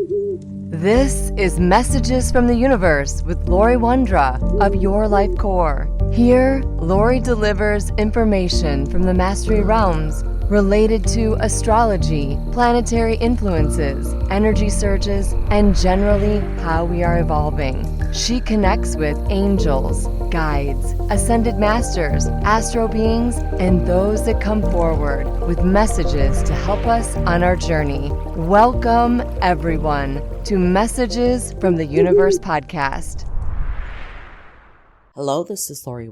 This is Messages from the Universe with Laurie of Your Life Core. Here, Laurie delivers information from the Mastery Realms related to astrology, planetary influences, energy surges, and generally how we are evolving. She connects with angels, guides, ascended masters, astro beings, and those that come forward with messages to help us on our journey. Welcome, everyone, to Messages from the Universe podcast. Hello, this is Laurie,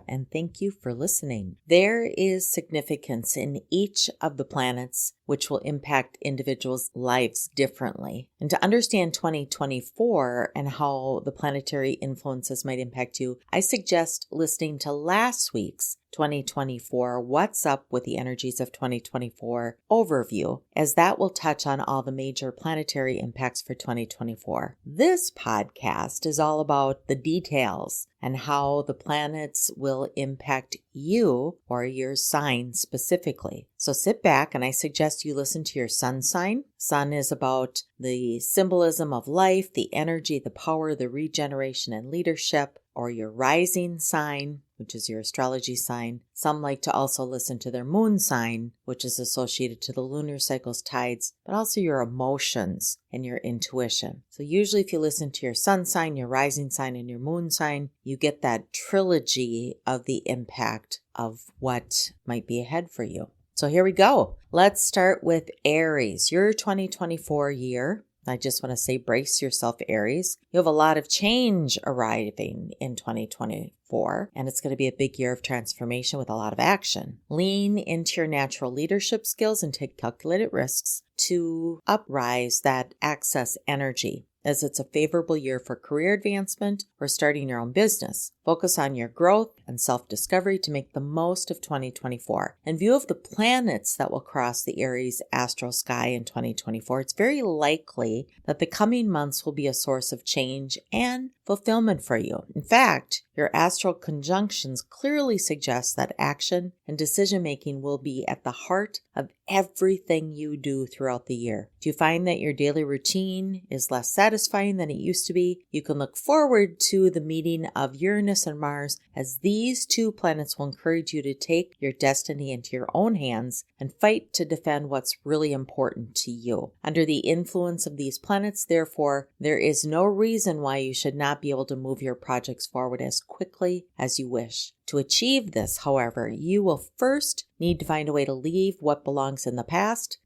and thank you for listening. There is significance in each of the planets which will impact individuals' lives differently. And to understand 2024 and how the planetary influences might impact you, I suggest listening to last week's 2024 What's Up with the Energies of 2024 overview, as that will touch on all the major planetary impacts for 2024. This podcast is all about the details and how the planets will impact you or your sign specifically. So sit back and I suggest you listen to your sun sign. Sun is about the symbolism of life, the energy, the power, the regeneration and leadership, or your rising sign, which is your astrology sign. Some like to also listen to their moon sign, which is associated to the lunar cycle's tides, but also your emotions and your intuition. So usually if you listen to your sun sign, your rising sign, and your moon sign, you get that trilogy of the impact of what might be ahead for you. So here we go. Let's start with Aries, your 2024 year. I just want to say brace yourself, Aries. You have a lot of change arriving in 2024, and it's going to be a big year of transformation with a lot of action. Lean into your natural leadership skills and take calculated risks to uprise that excess energy, as it's a favorable year for career advancement or starting your own business. Focus on your growth and self-discovery to make the most of 2024. In view of the planets that will cross the Aries astral sky in 2024, it's very likely that the coming months will be a source of change and fulfillment for you. In fact, your astral conjunctions clearly suggest that action and decision-making will be at the heart of everything you do throughout the year. Do you find that your daily routine is less satisfying than it used to be? You can look forward to the meeting of Uranus and Mars, as these two planets will encourage you to take your destiny into your own hands and fight to defend what's really important to you. Under the influence of these planets, therefore, there is no reason why you should not be able to move your projects forward as quickly as you wish. To achieve this, however, you will first need to find a way to leave what belongs in the past.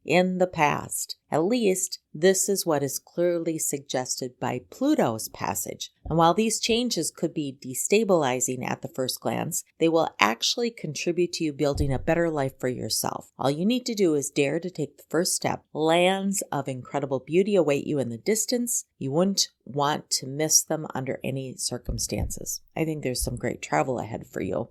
At least, this is what is clearly suggested by Pluto's passage. And while these changes could be destabilizing at the first glance, they will actually contribute to you building a better life for yourself. All you need to do is dare to take the first step. Lands of incredible beauty await you in the distance. You wouldn't want to miss them under any circumstances. I think there's some great travel ahead for you,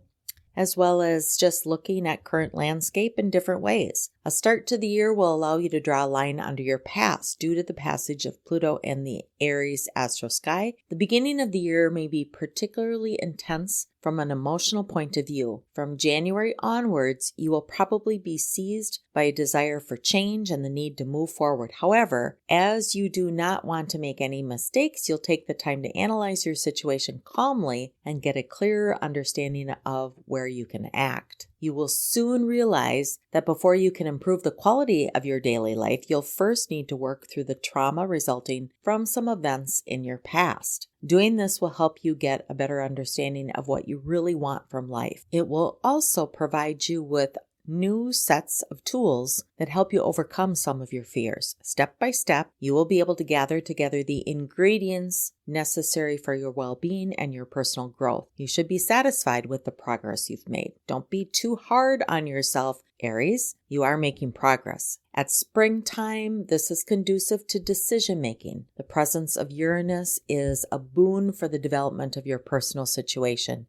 as well as just looking at current landscape in different ways. A start to the year will allow you to draw a line under your past due to the passage of Pluto and the Aries astral sky. The beginning of the year may be particularly intense from an emotional point of view. From January onwards, you will probably be seized by a desire for change and the need to move forward. However, as you do not want to make any mistakes, you'll take the time to analyze your situation calmly and get a clearer understanding of where you can act. You will soon realize that before you can improve the quality of your daily life, you'll first need to work through the trauma resulting from some events in your past. Doing this will help you get a better understanding of what you really want from life. It will also provide you with new sets of tools that help you overcome some of your fears. Step by step, you will be able to gather together the ingredients necessary for your well-being and your personal growth. You should be satisfied with the progress you've made. Don't be too hard on yourself, Aries. You are making progress. At springtime, this is conducive to decision-making. The presence of Uranus is a boon for the development of your personal situation.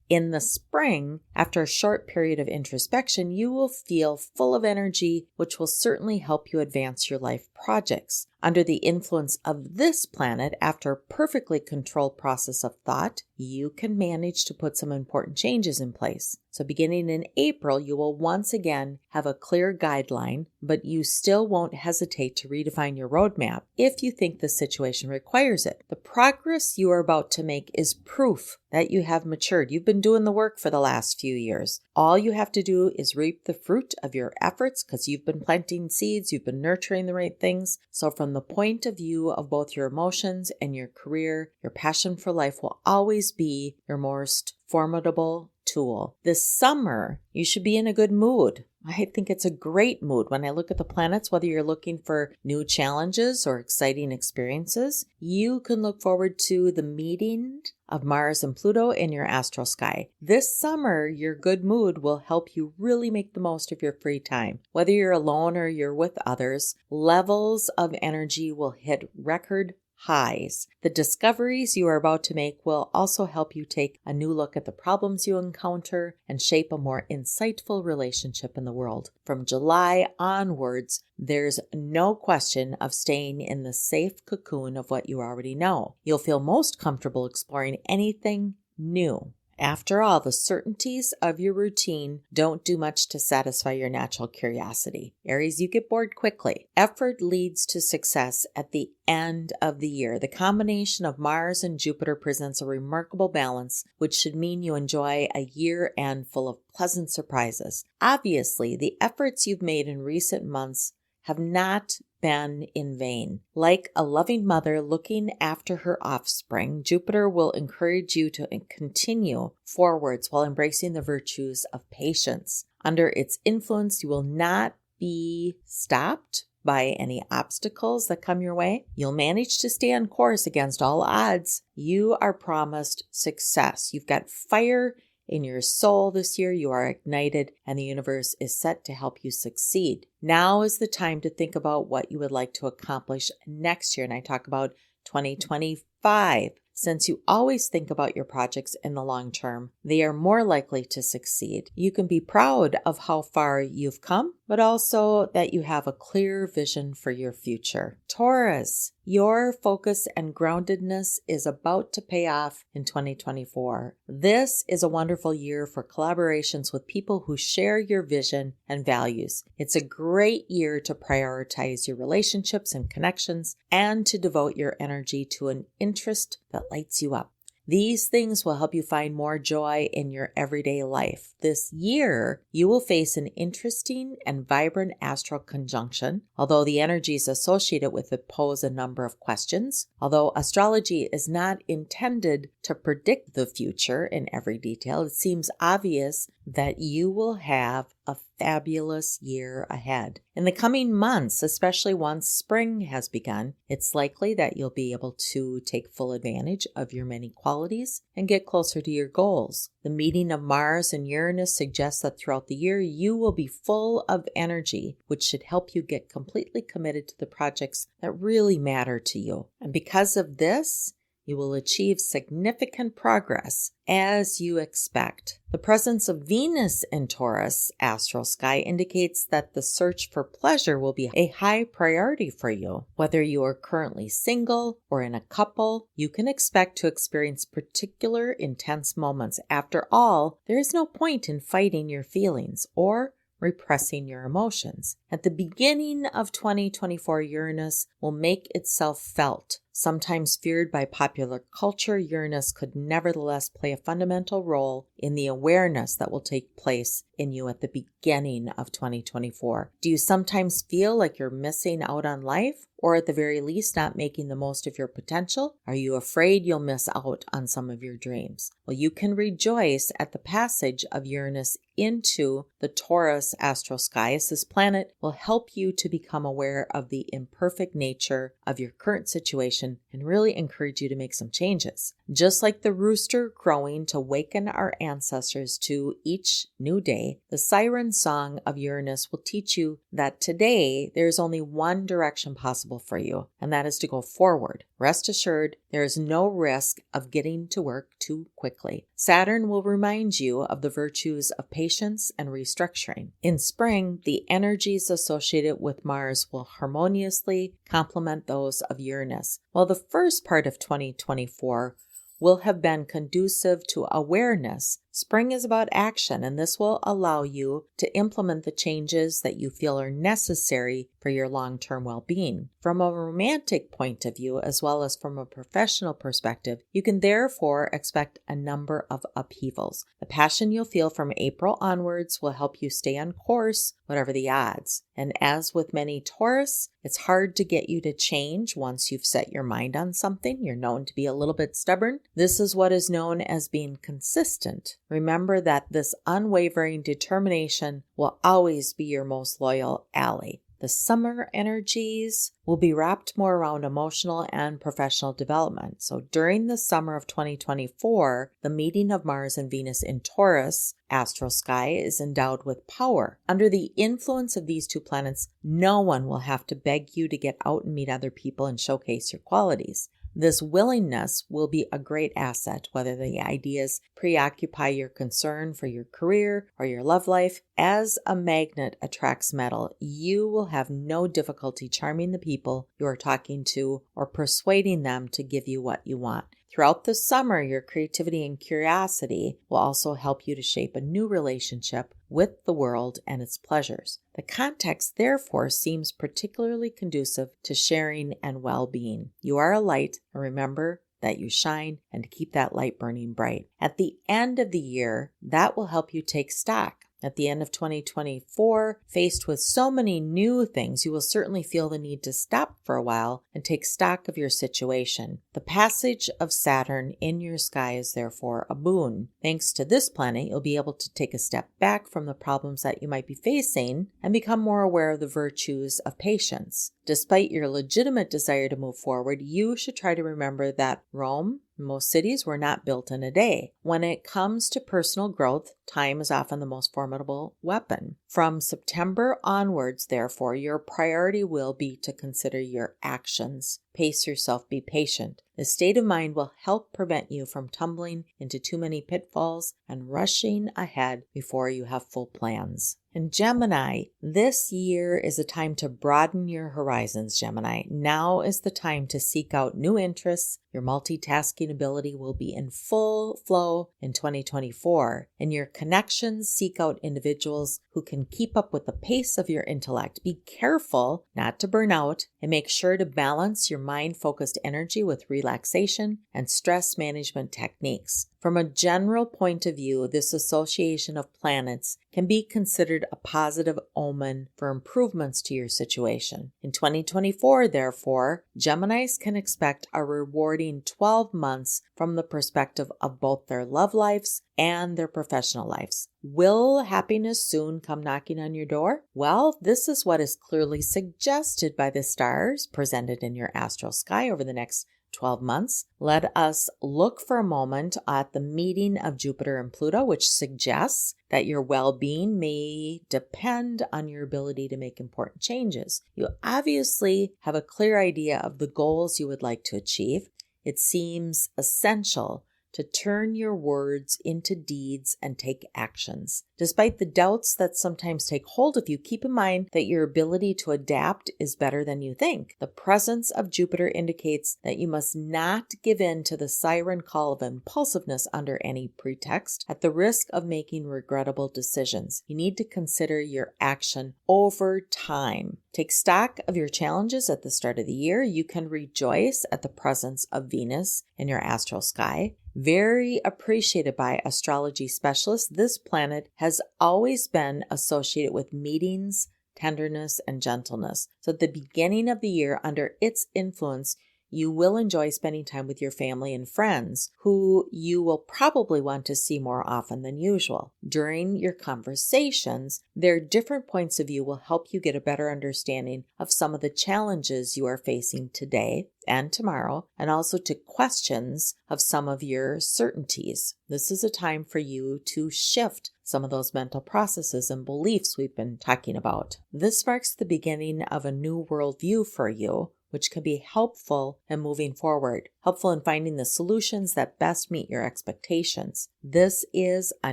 In the spring, after a short period of introspection, you will feel full of energy, which will certainly help you advance your life projects. Under the influence of this planet, after a perfectly controlled process of thought, you can manage to put some important changes in place. So beginning in April, you will once again have a clear guideline, but you still won't hesitate to redefine your roadmap if you think the situation requires it. The progress you are about to make is proof that you have matured. You've been doing the work for the last few years. All you have to do is reap the fruit of your efforts because you've been planting seeds, you've been nurturing the right things. So from the point of view of both your emotions and your career, your passion for life will always be your most formidable tool. This summer, you should be in a good mood. I think it's a great mood. When I look at the planets, whether you're looking for new challenges or exciting experiences, you can look forward to the meeting of Mars and Pluto in your astral sky. This summer, your good mood will help you really make the most of your free time. Whether you're alone or you're with others, levels of energy will hit record highs. The discoveries you are about to make will also help you take a new look at the problems you encounter and shape a more insightful relationship in the world. From July onwards, there's no question of staying in the safe cocoon of what you already know. You'll feel most comfortable exploring anything new. After all, the certainties of your routine don't do much to satisfy your natural curiosity. Aries, you get bored quickly. Effort leads to success at the end of the year. The combination of Mars and Jupiter presents a remarkable balance, which should mean you enjoy a year end full of pleasant surprises. Obviously, the efforts you've made in recent months have not been in vain. Like a loving mother looking after her offspring, Jupiter will encourage you to continue forwards while embracing the virtues of patience. Under its influence, you will not be stopped by any obstacles that come your way. You'll manage to stay on course against all odds. You are promised success. You've got fire in your soul this year. You are ignited, and the universe is set to help you succeed. Now is the time to think about what you would like to accomplish next year. And I talk about 2025. Since you always think about your projects in the long term, they are more likely to succeed. You can be proud of how far you've come, but also that you have a clear vision for your future. Taurus, your focus and groundedness is about to pay off in 2024. This is a wonderful year for collaborations with people who share your vision and values. It's a great year to prioritize your relationships and connections and to devote your energy to an interest that lights you up. These things will help you find more joy in your everyday life. This year, you will face an interesting and vibrant astral conjunction. Although the energies associated with it pose a number of questions, although astrology is not intended to predict the future in every detail, it seems obvious that you will have a fabulous year ahead. In the coming months, especially once spring has begun, it's likely that you'll be able to take full advantage of your many qualities and get closer to your goals. The meeting of Mars and Uranus suggests that throughout the year, you will be full of energy, which should help you get completely committed to the projects that really matter to you. And because of this, you will achieve significant progress as you expect. The presence of Venus in Taurus astral sky indicates that the search for pleasure will be a high priority for you. Whether you are currently single or in a couple, you can expect to experience particular intense moments. After all, there is no point in fighting your feelings or repressing your emotions. At the beginning of 2024, Uranus will make itself felt. Sometimes feared by popular culture, Uranus could nevertheless play a fundamental role in the awareness that will take place in you at the beginning of 2024. Do you sometimes feel like you're missing out on life, or at the very least not making the most of your potential? Are you afraid you'll miss out on some of your dreams? Well, you can rejoice at the passage of Uranus into the Taurus astral sky, as this planet will help you to become aware of the imperfect nature of your current situation and really encourage you to make some changes. Just like the rooster crowing to waken our ancestors to each new day, the siren song of Uranus will teach you that today there is only one direction possible for you, and that is to go forward. Rest assured, there is no risk of getting to work too quickly. Saturn will remind you of the virtues of patience and restructuring. In spring, the energies associated with Mars will harmoniously complement those of Uranus, while the first part of 2024 will have been conducive to awareness. Spring is about action, and this will allow you to implement the changes that you feel are necessary for your long-term well-being. From a romantic point of view, as well as from a professional perspective, you can therefore expect a number of upheavals. The passion you'll feel from April onwards will help you stay on course, whatever the odds. And as with many Taurus, it's hard to get you to change once you've set your mind on something. You're known to be a little bit stubborn. This is what is known as being consistent. Remember that this unwavering determination will always be your most loyal ally. The summer energies will be wrapped more around emotional and professional development. So during the summer of 2024, the meeting of Mars and Venus in Taurus, astral sky, is endowed with power. Under the influence of these two planets, no one will have to beg you to get out and meet other people and showcase your qualities. This willingness will be a great asset, whether the ideas preoccupy your concern for your career or your love life. As a magnet attracts metal, you will have no difficulty charming the people you are talking to or persuading them to give you what you want. Throughout the summer, your creativity and curiosity will also help you to shape a new relationship with the world and its pleasures. The context, therefore, seems particularly conducive to sharing and well-being. You are a light, and remember that you shine, and to keep that light burning bright. At the end of the year, that will help you take stock. At the end of 2024, faced with so many new things, you will certainly feel the need to stop for a while and take stock of your situation. The passage of Saturn in your sky is therefore a boon. Thanks to this planet, you'll be able to take a step back from the problems that you might be facing and become more aware of the virtues of patience. Despite your legitimate desire to move forward, you should try to remember that Rome, most cities, were not built in a day. When it comes to personal growth, time is often the most formidable weapon. From September onwards, therefore, your priority will be to consider your actions. Pace yourself, be patient. This state of mind will help prevent you from tumbling into too many pitfalls and rushing ahead before you have full plans. And Gemini, this year is a time to broaden your horizons, Gemini. Now is the time to seek out new interests. Your multitasking ability will be in full flow in 2024. In your connections, seek out individuals who can keep up with the pace of your intellect. Be careful not to burn out, and make sure to balance your mind-focused energy with relaxation and stress management techniques. From a general point of view, this association of planets can be considered a positive omen for improvements to your situation. In 2024, therefore, Geminis can expect a rewarding 12 months from the perspective of both their love lives and their professional lives. Will happiness soon come knocking on your door? Well, this is what is clearly suggested by the stars presented in your astral sky over the next 12 months. Let us look for a moment at the meeting of Jupiter and Pluto, which suggests that your well-being may depend on your ability to make important changes. You obviously have a clear idea of the goals you would like to achieve. It seems essential to turn your words into deeds and take actions. Despite the doubts that sometimes take hold of you, keep in mind that your ability to adapt is better than you think. The presence of Jupiter indicates that you must not give in to the siren call of impulsiveness under any pretext, at the risk of making regrettable decisions. You need to consider your action over time. Take stock of your challenges at the start of the year. You can rejoice at the presence of Venus in your astral sky. Very appreciated by astrology specialists, this planet has always been associated with meetings, tenderness, and gentleness. So at the beginning of the year, under its influence, you will enjoy spending time with your family and friends who you will probably want to see more often than usual. During your conversations, their different points of view will help you get a better understanding of some of the challenges you are facing today and tomorrow, and also to questions of some of your certainties. This is a time for you to shift some of those mental processes and beliefs we've been talking about. This marks the beginning of a new worldview for you, which can be helpful in moving forward, helpful in finding the solutions that best meet your expectations. This is a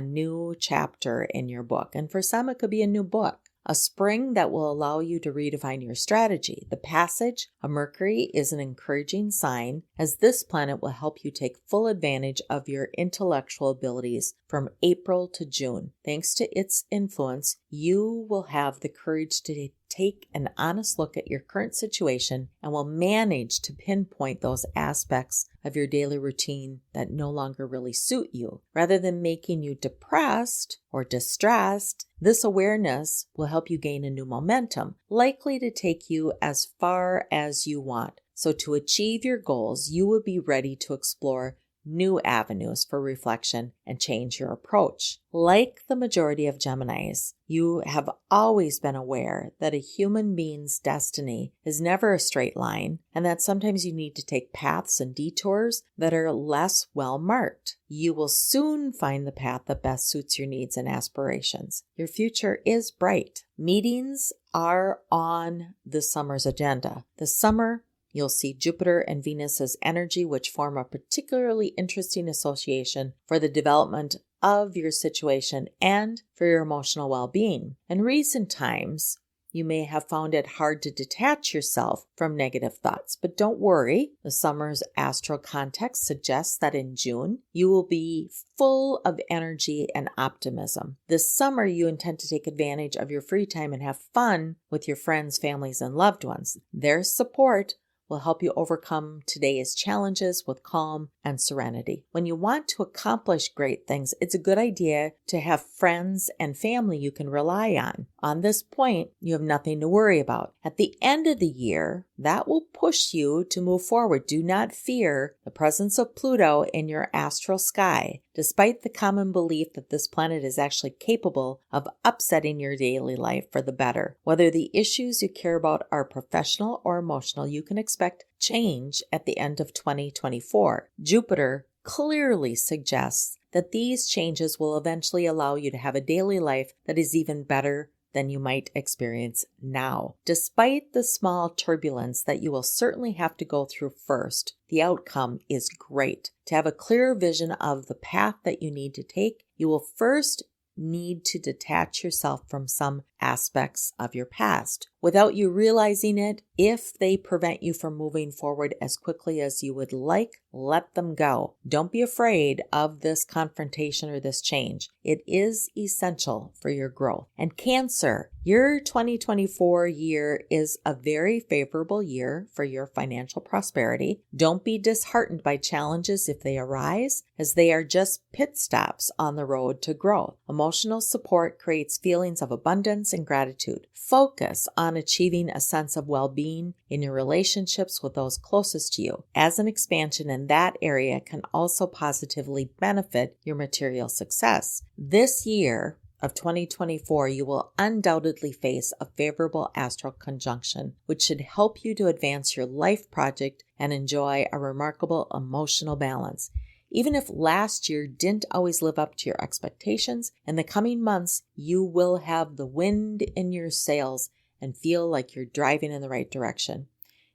new chapter in your book, and for some it could be a new book. A spring that will allow you to redefine your strategy. The passage of Mercury is an encouraging sign, as this planet will help you take full advantage of your intellectual abilities from April to June. Thanks to its influence, you will have the courage to take an honest look at your current situation and will manage to pinpoint those aspects of your daily routine that no longer really suit you. Rather than making you depressed or distressed, this awareness will help you gain a new momentum, likely to take you as far as you want. So to achieve your goals, you will be ready to explore new avenues for reflection and change your approach. Like the majority of Geminis, you have always been aware that a human being's destiny is never a straight line, and that sometimes you need to take paths and detours that are less well marked. You will soon find the path that best suits your needs and aspirations. Your future is bright. Meetings are on this summer's agenda. This summer, you'll see Jupiter and Venus's energy, which form a particularly interesting association for the development of your situation and for your emotional well-being. In recent times, you may have found it hard to detach yourself from negative thoughts, but don't worry. The summer's astral context suggests that in June, you will be full of energy and optimism. This summer, you intend to take advantage of your free time and have fun with your friends, families, and loved ones. Their support will help you overcome today's challenges with calm and serenity. When you want to accomplish great things, it's a good idea to have friends and family you can rely on. On this point, you have nothing to worry about. At the end of the year, that will push you to move forward. Do not fear the presence of Pluto in your astral sky, despite the common belief that this planet is actually capable of upsetting your daily life for the better. Whether the issues you care about are professional or emotional, you can expect change at the end of 2024. Jupiter clearly suggests that these changes will eventually allow you to have a daily life that is even better than you might experience now. Despite the small turbulence that you will certainly have to go through first, the outcome is great. To have a clearer vision of the path that you need to take, you will first need to detach yourself from some aspects of your past. Without you realizing it, if they prevent you from moving forward as quickly as you would like, let them go. Don't be afraid of this confrontation or this change. It is essential for your growth. And Cancer, your 2024 year is a very favorable year for your financial prosperity. Don't be disheartened by challenges if they arise, as they are just pit stops on the road to growth. Emotional support creates feelings of abundance and gratitude. Focus on achieving a sense of well-being in your relationships with those closest to you, as an expansion in that area can also positively benefit your material success. This year of 2024, you will undoubtedly face a favorable astral conjunction, which should help you to advance your life project and enjoy a remarkable emotional balance. Even if last year didn't always live up to your expectations, in the coming months, you will have the wind in your sails and feel like you're driving in the right direction.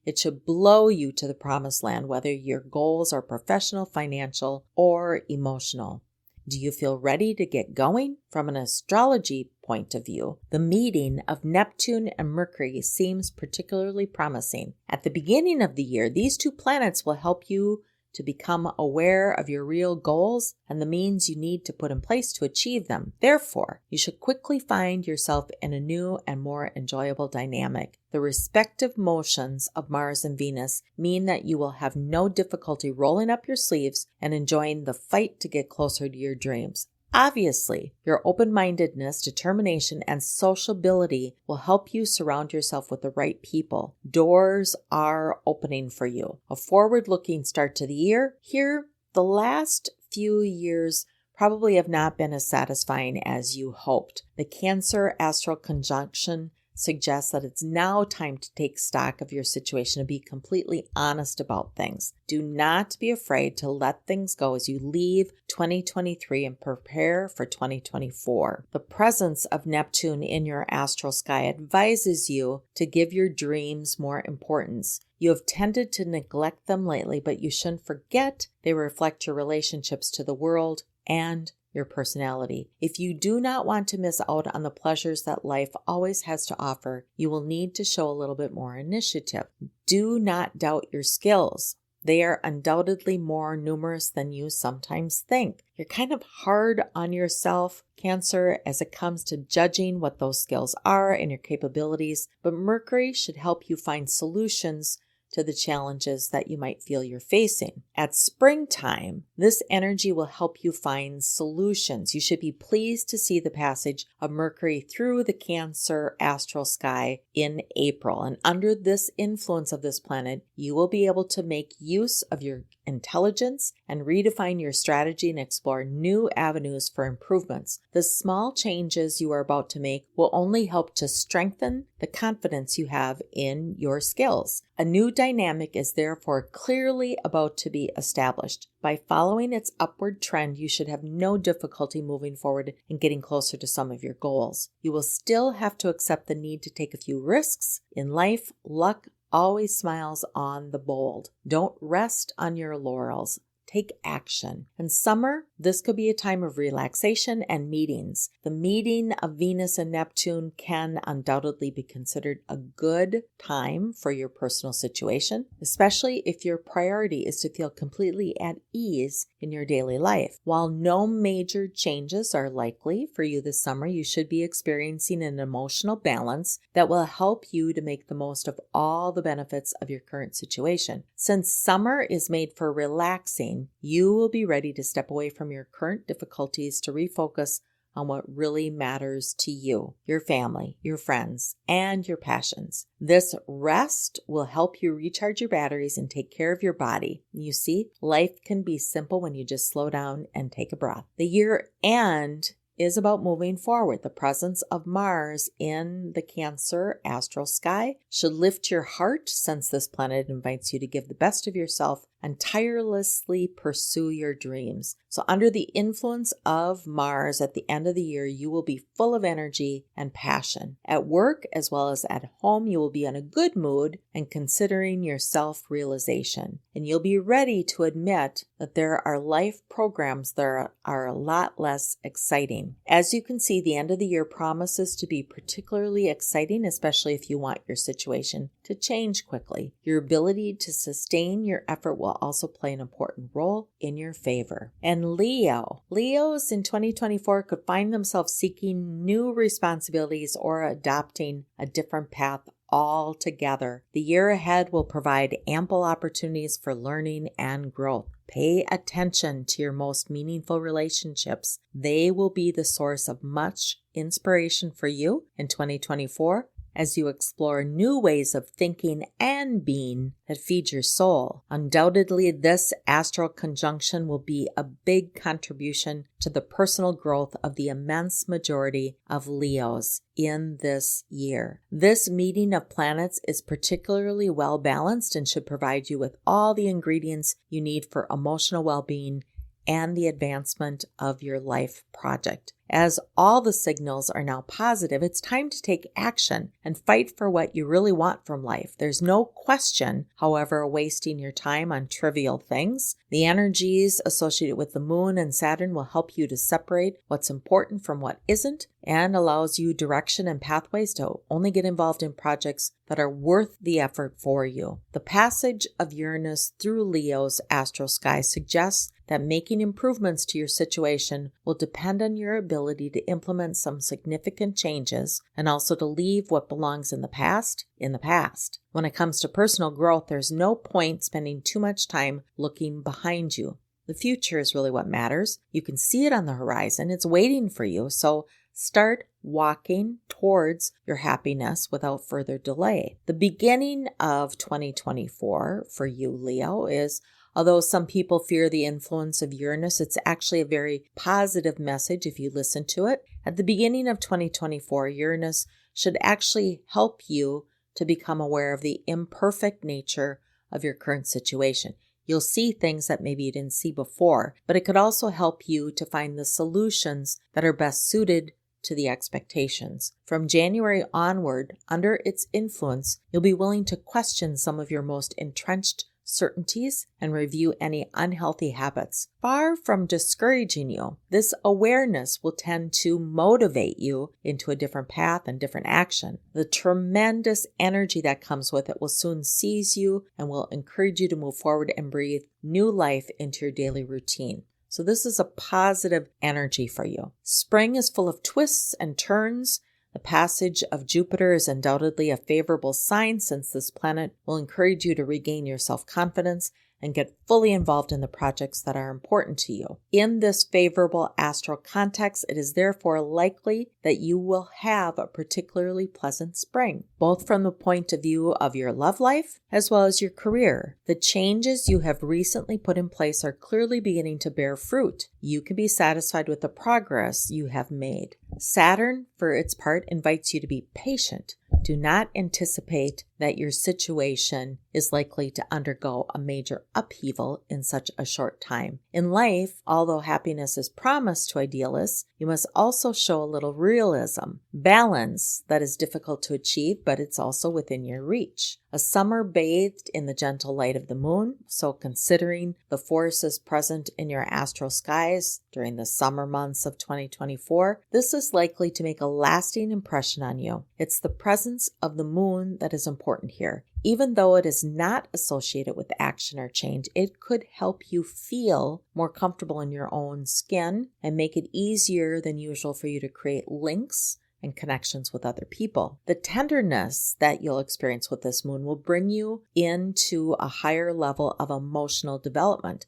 It should blow you to the promised land, whether your goals are professional, financial, or emotional. Do you feel ready to get going? From an astrology point of view, the meeting of Neptune and Mercury seems particularly promising. At the beginning of the year, these two planets will help you to become aware of your real goals and the means you need to put in place to achieve them. Therefore, you should quickly find yourself in a new and more enjoyable dynamic. The respective motions of Mars and Venus mean that you will have no difficulty rolling up your sleeves and enjoying the fight to get closer to your dreams. Obviously, your open-mindedness, determination, and sociability will help you surround yourself with the right people. Doors are opening for you. A forward-looking start to the year. Here, the last few years probably have not been as satisfying as you hoped. The Cancer astral conjunction suggests that it's now time to take stock of your situation and be completely honest about things. Do not be afraid to let things go as you leave 2023 and prepare for 2024. The presence of Neptune in your astral sky advises you to give your dreams more importance. You have tended to neglect them lately, but you shouldn't forget they reflect your relationships to the world and your personality. If you do not want to miss out on the pleasures that life always has to offer, you will need to show a little bit more initiative. Do not doubt your skills. They are undoubtedly more numerous than you sometimes think. You're kind of hard on yourself, Cancer, as it comes to judging what those skills are and your capabilities, but Mercury should help you find solutions to the challenges that you might feel you're facing. At springtime, this energy will help you find solutions. You should be pleased to see the passage of Mercury through the Cancer astral sky in April. And under this influence of this planet, you will be able to make use of your intelligence and redefine your strategy and explore new avenues for improvements. The small changes you are about to make will only help to strengthen the confidence you have in your skills. A new dynamic is therefore clearly about to be established. By following its upward trend, you should have no difficulty moving forward and getting closer to some of your goals. You will still have to accept the need to take a few risks. In life, luck always smiles on the bold. Don't rest on your laurels. Take action. In summer, this could be a time of relaxation and meetings. The meeting of Venus and Neptune can undoubtedly be considered a good time for your personal situation, especially if your priority is to feel completely at ease in your daily life. While no major changes are likely for you this summer, you should be experiencing an emotional balance that will help you to make the most of all the benefits of your current situation. Since summer is made for relaxing, you will be ready to step away from your current difficulties to refocus on what really matters to you, your family, your friends, and your passions. This rest will help you recharge your batteries and take care of your body. You see, life can be simple when you just slow down and take a breath. The year end is about moving forward. The presence of Mars in the Cancer astral sky should lift your heart, since this planet invites you to give the best of yourself and tirelessly pursue your dreams. So under the influence of Mars at the end of the year, you will be full of energy and passion. At work as well as at home, you will be in a good mood and considering your self-realization. And you'll be ready to admit that there are life programs that are a lot less exciting. As you can see, the end of the year promises to be particularly exciting, especially if you want your situation to change quickly. Your ability to sustain your effort will also play an important role in your favor. And Leos in 2024 could find themselves seeking new responsibilities or adopting a different path altogether. The year ahead will provide ample opportunities for learning and growth. Pay attention to your most meaningful relationships. They will be the source of much inspiration for you in 2024 as you explore new ways of thinking and being that feed your soul. Undoubtedly, this astral conjunction will be a big contribution to the personal growth of the immense majority of Leos in this year. This meeting of planets is particularly well balanced and should provide you with all the ingredients you need for emotional well-being and the advancement of your life project. As all the signals are now positive, it's time to take action and fight for what you really want from life. There's no question, however, wasting your time on trivial things. The energies associated with the moon and Saturn will help you to separate what's important from what isn't and allows you direction and pathways to only get involved in projects that are worth the effort for you. The passage of Uranus through Leo's astral sky suggests that making improvements to your situation will depend on your ability to implement some significant changes and also to leave what belongs in the past in the past. When it comes to personal growth, there's no point spending too much time looking behind you. The future is really what matters. You can see it on the horizon. It's waiting for you. So start walking towards your happiness without further delay. The beginning of 2024 for you, Leo, is, although some people fear the influence of Uranus, it's actually a very positive message if you listen to it. At the beginning of 2024, Uranus should actually help you to become aware of the imperfect nature of your current situation. You'll see things that maybe you didn't see before, but it could also help you to find the solutions that are best suited to the expectations. From January onward, under its influence, you'll be willing to question some of your most entrenched certainties and review any unhealthy habits. Far from discouraging you, this awareness will tend to motivate you into a different path and different action. The tremendous energy that comes with it will soon seize you and will encourage you to move forward and breathe new life into your daily routine. So this is a positive energy for you. Spring is full of twists and turns. The passage of Jupiter is undoubtedly a favorable sign, since this planet will encourage you to regain your self-confidence and get fully involved in the projects that are important to you. In this favorable astral context, it is therefore likely that you will have a particularly pleasant spring, both from the point of view of your love life as well as your career. The changes you have recently put in place are clearly beginning to bear fruit. You can be satisfied with the progress you have made. Saturn, for its part, invites you to be patient. Do not anticipate that your situation is likely to undergo a major upheaval in such a short time. In life, although happiness is promised to idealists, you must also show a little realism. Balance that is difficult to achieve, but it's also within your reach. A summer bathed in the gentle light of the moon, so considering the forces present in your astral skies during the summer months of 2024, this is likely to make a lasting impression on you. It's the presence of the moon that is important here. Even though it is not associated with action or change, it could help you feel more comfortable in your own skin and make it easier than usual for you to create links and connections with other people. The tenderness that you'll experience with this moon will bring you into a higher level of emotional development.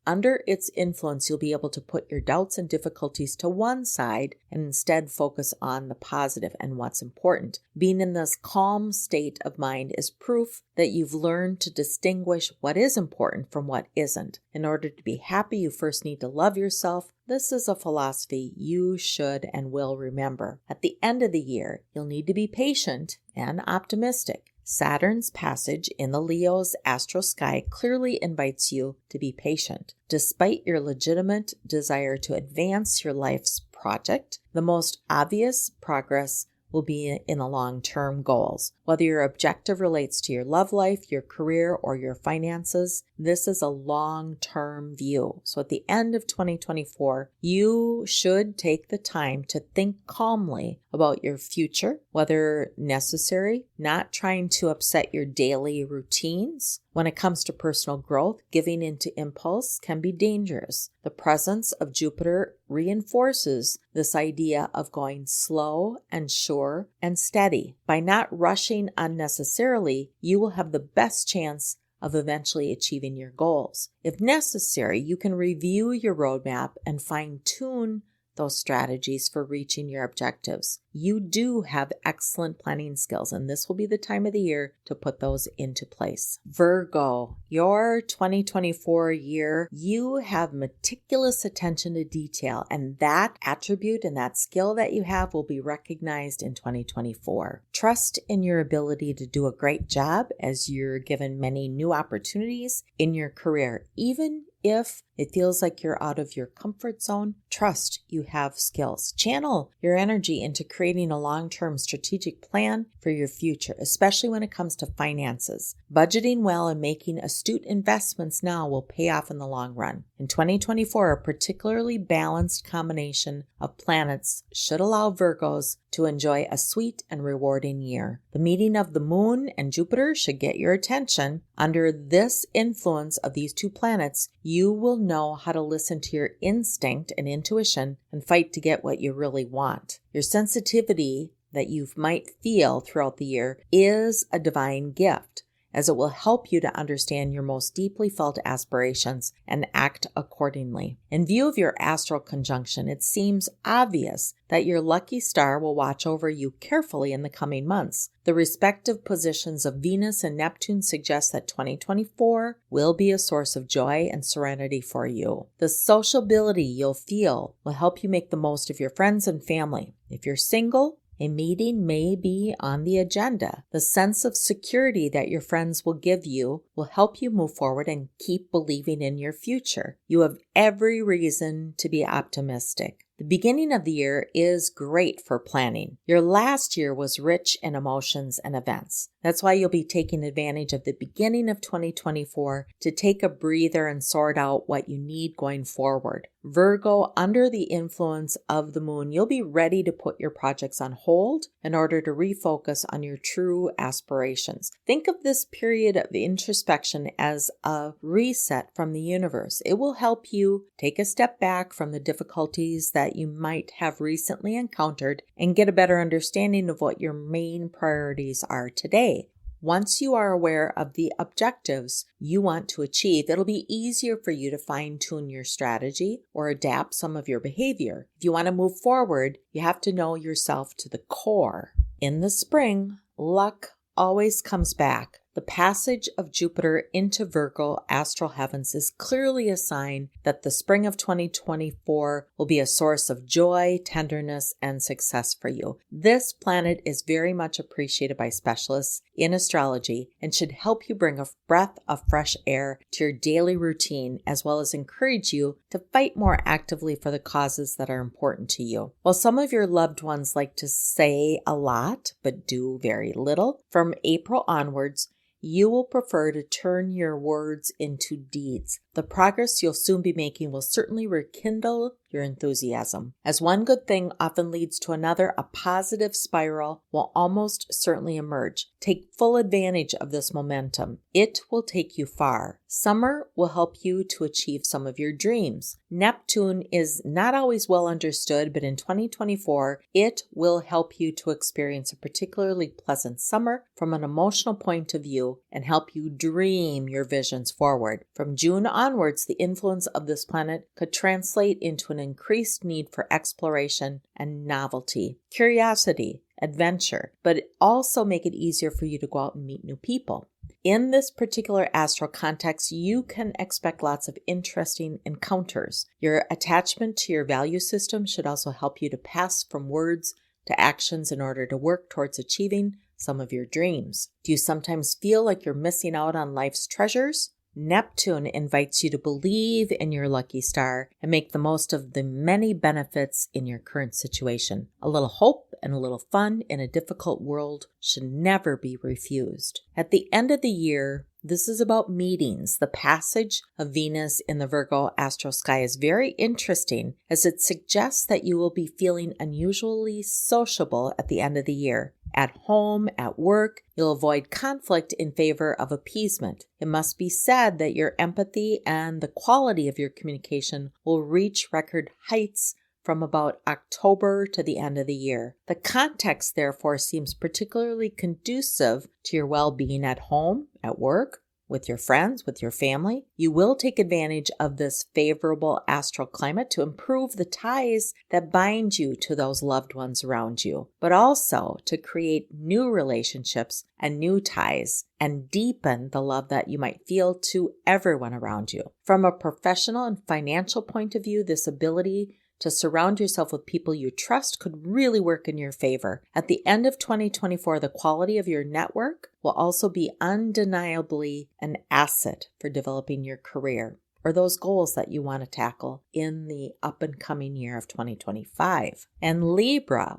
Under its influence, you'll be able to put your doubts and difficulties to one side and instead focus on the positive and what's important. Being in this calm state of mind is proof that you've learned to distinguish what is important from what isn't. In order to be happy, you first need to love yourself. This is a philosophy you should and will remember. At the end of the year, you'll need to be patient and optimistic. Saturn's passage in the Leo's astral sky clearly invites you to be patient. Despite your legitimate desire to advance your life's project, the most obvious progress will be in the long-term goals. Whether your objective relates to your love life, your career, or your finances, this is a long-term view. So at the end of 2024, you should take the time to think calmly about your future, whether necessary, not trying to upset your daily routines. When it comes to personal growth, giving into impulse can be dangerous. The presence of Jupiter reinforces this idea of going slow and sure and steady. By not rushing unnecessarily, you will have the best chance of eventually achieving your goals. If necessary, you can review your roadmap and fine-tune those strategies for reaching your objectives. You do have excellent planning skills, and this will be the time of the year to put those into place. Virgo, your 2024 year, you have meticulous attention to detail, and that attribute and that skill that you have will be recognized in 2024. Trust in your ability to do a great job as you're given many new opportunities in your career. Even if it feels like you're out of your comfort zone, trust you have skills. Channel your energy into creating a long-term strategic plan for your future, especially when it comes to finances. Budgeting well and making astute investments now will pay off in the long run. In 2024, a particularly balanced combination of planets should allow Virgos to enjoy a sweet and rewarding year. The meeting of the moon and Jupiter should get your attention. Under this influence of these two planets, you will know how to listen to your instinct and intuition and fight to get what you really want. Your sensitivity that you might feel throughout the year is a divine gift. as it will help you to understand your most deeply felt aspirations and act accordingly. In view of your astral conjunction, it seems obvious that your lucky star will watch over you carefully in the coming months. The respective positions of Venus and Neptune suggest that 2024 will be a source of joy and serenity for you. The sociability you'll feel will help you make the most of your friends and family. If you're single, a meeting may be on the agenda. The sense of security that your friends will give you will help you move forward and keep believing in your future. You have every reason to be optimistic. The beginning of the year is great for planning. Your last year was rich in emotions and events. That's why you'll be taking advantage of the beginning of 2024 to take a breather and sort out what you need going forward. Virgo, under the influence of the moon, you'll be ready to put your projects on hold in order to refocus on your true aspirations. Think of this period of introspection as a reset from the universe. It will help you take a step back from the difficulties that you might have recently encountered and get a better understanding of what your main priorities are today. Once you are aware of the objectives you want to achieve, it'll be easier for you to fine-tune your strategy or adapt some of your behavior. If you want to move forward, you have to know yourself to the core. In the spring, luck always comes back. The passage of Jupiter into Virgo astral heavens is clearly a sign that the spring of 2024 will be a source of joy, tenderness, and success for you. This planet is very much appreciated by specialists in astrology and should help you bring a breath of fresh air to your daily routine, as well as encourage you to fight more actively for the causes that are important to you. While some of your loved ones like to say a lot but do very little, from April onwards, you will prefer to turn your words into deeds. The progress you'll soon be making will certainly rekindle your enthusiasm. As one good thing often leads to another, a positive spiral will almost certainly emerge. Take full advantage of this momentum. It will take you far. Summer will help you to achieve some of your dreams. Neptune is not always well understood, but in 2024, it will help you to experience a particularly pleasant summer from an emotional point of view and help you dream your visions forward. From June onwards, the influence of this planet could translate into an increased need for exploration and novelty, curiosity, adventure, but also make it easier for you to go out and meet new people. In this particular astral context, you can expect lots of interesting encounters. Your attachment to your value system should also help you to pass from words to actions in order to work towards achieving some of your dreams. Do you sometimes feel like you're missing out on life's treasures? Neptune invites you to believe in your lucky star and make the most of the many benefits in your current situation. A little hope and a little fun in a difficult world should never be refused. At the end of the year, this is about meetings. The passage of Venus in the Virgo astral sky is very interesting, as it suggests that you will be feeling unusually sociable at the end of the year. At home, at work, you'll avoid conflict in favor of appeasement. It must be said that your empathy and the quality of your communication will reach record heights from about October to the end of the year. The context, therefore, seems particularly conducive to your well-being at home, at work, with your friends, with your family. You will take advantage of this favorable astral climate to improve the ties that bind you to those loved ones around you, but also to create new relationships and new ties and deepen the love that you might feel to everyone around you. From a professional and financial point of view, this ability to surround yourself with people you trust could really work in your favor. At the end of 2024, the quality of your network will also be undeniably an asset for developing your career or those goals that you want to tackle in the up and coming year of 2025. And Libra,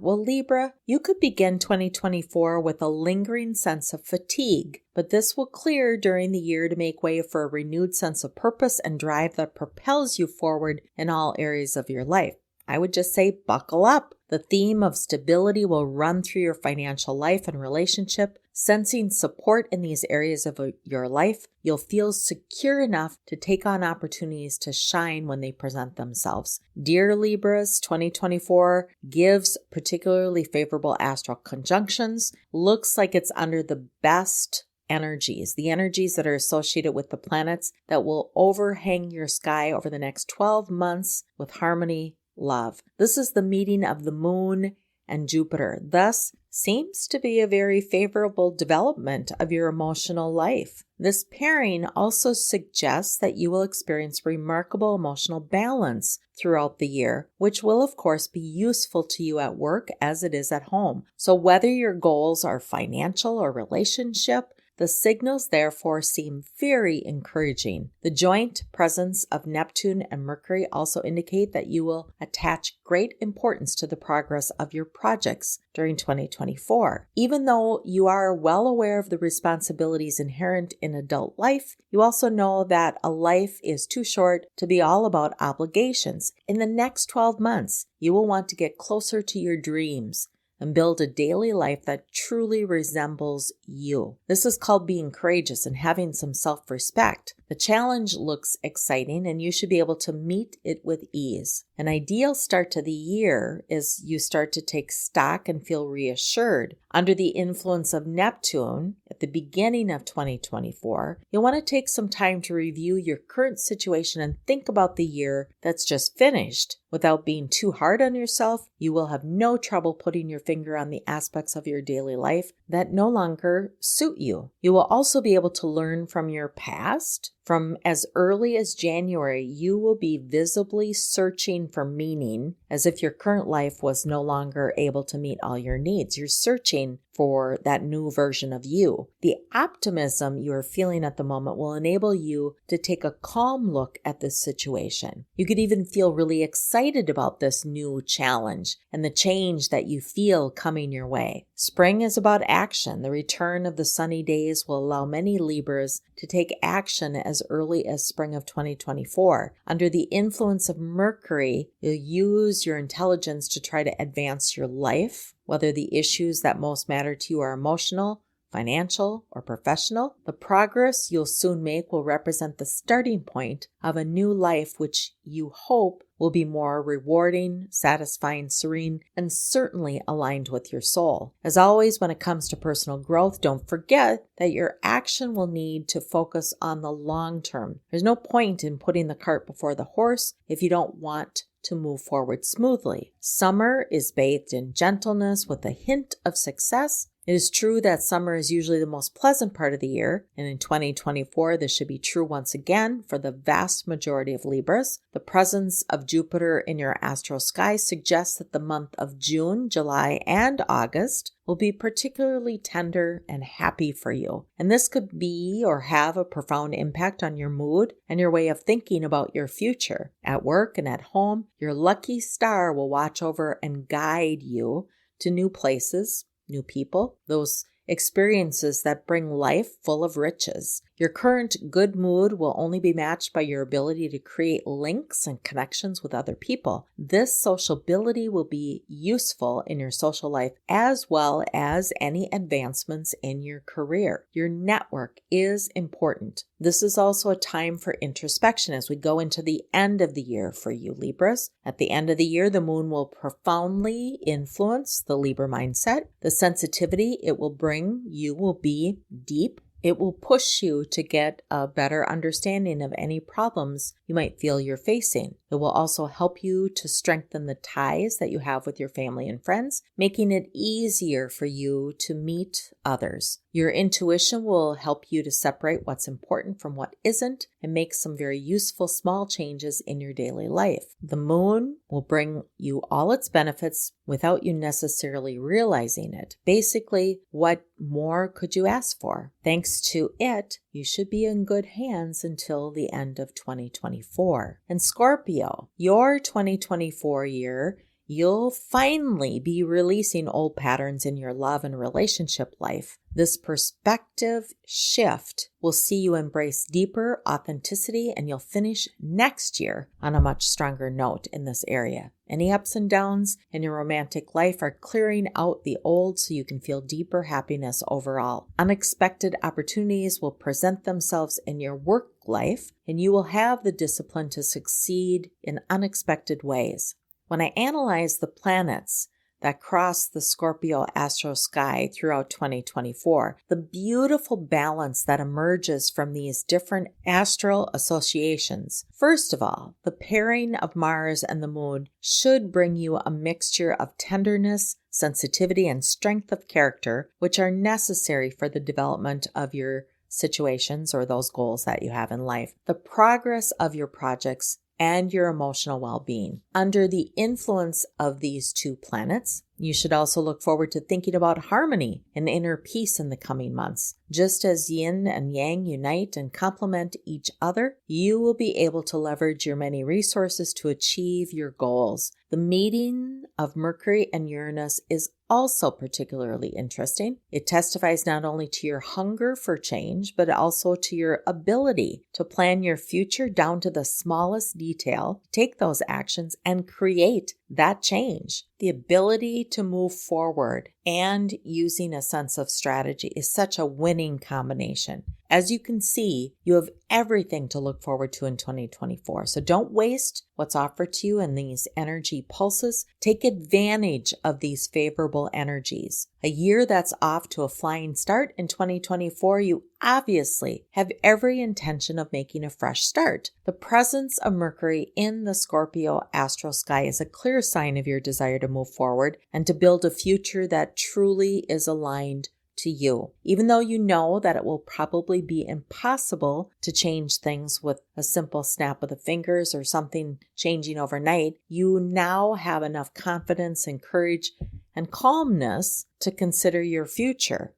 you could begin 2024 with a lingering sense of fatigue, but this will clear during the year to make way for a renewed sense of purpose and drive that propels you forward in all areas of your life. I would just say buckle up. The theme of stability will run through your financial life and relationship. Sensing support in these areas of your life, you'll feel secure enough to take on opportunities to shine when they present themselves. Dear Libras, 2024 gives particularly favorable astral conjunctions. Looks like it's under the best energies, the energies that are associated with the planets that will overhang your sky over the next 12 months with harmony, love. This is the meeting of the moon and Jupiter. Thus, seems to be a very favorable development of your emotional life. This pairing also suggests that you will experience remarkable emotional balance throughout the year, which will of course be useful to you at work as it is at home. So whether your goals are financial or relationship, the signals therefore seem very encouraging. The joint presence of Neptune and Mercury also indicate that you will attach great importance to the progress of your projects during 2024. Even though you are well aware of the responsibilities inherent in adult life, you also know that a life is too short to be all about obligations. In the next 12 months, you will want to get closer to your dreams and build a daily life that truly resembles you. This is called being courageous and having some self-respect. The challenge looks exciting and you should be able to meet it with ease. An ideal start to the year is you start to take stock and feel reassured. Under the influence of Neptune, at the beginning of 2024, you'll want to take some time to review your current situation and think about the year that's just finished. Without being too hard on yourself, you will have no trouble putting your finger on the aspects of your daily life that no longer suit you. You will also be able to learn from your past. From as early as January, you will be visibly searching for meaning as if your current life was no longer able to meet all your needs. You're searching for that new version of you. The optimism you are feeling at the moment will enable you to take a calm look at this situation. You could even feel really excited about this new challenge and the change that you feel coming your way. Spring is about action. The return of the sunny days will allow many Libras to take action as early as spring of 2024. Under the influence of Mercury, you'll use your intelligence to try to advance your life, whether the issues that most matter to you are emotional, financial, or professional. The progress you'll soon make will represent the starting point of a new life which you hope will be more rewarding, satisfying, serene, and certainly aligned with your soul. As always, when it comes to personal growth, don't forget that your action will need to focus on the long term. There's no point in putting the cart before the horse if you don't want to move forward smoothly. Summer is bathed in gentleness with a hint of success. It is true that summer is usually the most pleasant part of the year, and in 2024, this should be true once again for the vast majority of Libras. The presence of Jupiter in your astral sky suggests that the month of June, July, and August will be particularly tender and happy for you. And this could be or have a profound impact on your mood and your way of thinking about your future. At work and at home, your lucky star will watch over and guide you to new places, new people, those experiences that bring life full of riches. Your current good mood will only be matched by your ability to create links and connections with other people. This sociability will be useful in your social life as well as any advancements in your career. Your network is important. This is also a time for introspection as we go into the end of the year for you Libras. At the end of the year, the moon will profoundly influence the Libra mindset. The sensitivity it will bring you will be deep. It will push you to get a better understanding of any problems you might feel you're facing. It will also help you to strengthen the ties that you have with your family and friends, making it easier for you to meet others. Your intuition will help you to separate what's important from what isn't and make some very useful small changes in your daily life. The moon will bring you all its benefits without you necessarily realizing it. Basically, what more could you ask for? Thanks to it, you should be in good hands until the end of 2024. And Scorpio, your 2024 year, you'll finally be releasing old patterns in your love and relationship life. This perspective shift will see you embrace deeper authenticity, and you'll finish next year on a much stronger note in this area. Any ups and downs in your romantic life are clearing out the old so you can feel deeper happiness overall. Unexpected opportunities will present themselves in your work life, and you will have the discipline to succeed in unexpected ways. When I analyze the planets that cross the Scorpio astral sky throughout 2024. The beautiful balance that emerges from these different astral associations. First of all, the pairing of Mars and the Moon should bring you a mixture of tenderness, sensitivity, and strength of character, which are necessary for the development of your situations or those goals that you have in life, the progress of your projects, and your emotional well-being. Under the influence of these two planets, you should also look forward to thinking about harmony and inner peace in the coming months. Just as yin and yang unite and complement each other, you will be able to leverage your many resources to achieve your goals. The meeting of Mercury and Uranus is also particularly interesting. It testifies not only to your hunger for change, but also to your ability to plan your future down to the smallest detail, take those actions, and create that change. The ability to move forward and using a sense of strategy is such a winning combination. As you can see, you have everything to look forward to in 2024. So don't waste what's offered to you in these energy pulses. Take advantage of these favorable energies. A year that's off to a flying start in 2024, you obviously have every intention of making a fresh start. The presence of Mercury in the Scorpio astral sky is a clear sign of your desire to move forward and to build a future that truly is aligned to you. Even though you know that it will probably be impossible to change things with a simple snap of the fingers or something changing overnight, you now have enough confidence and courage and calmness to consider your future,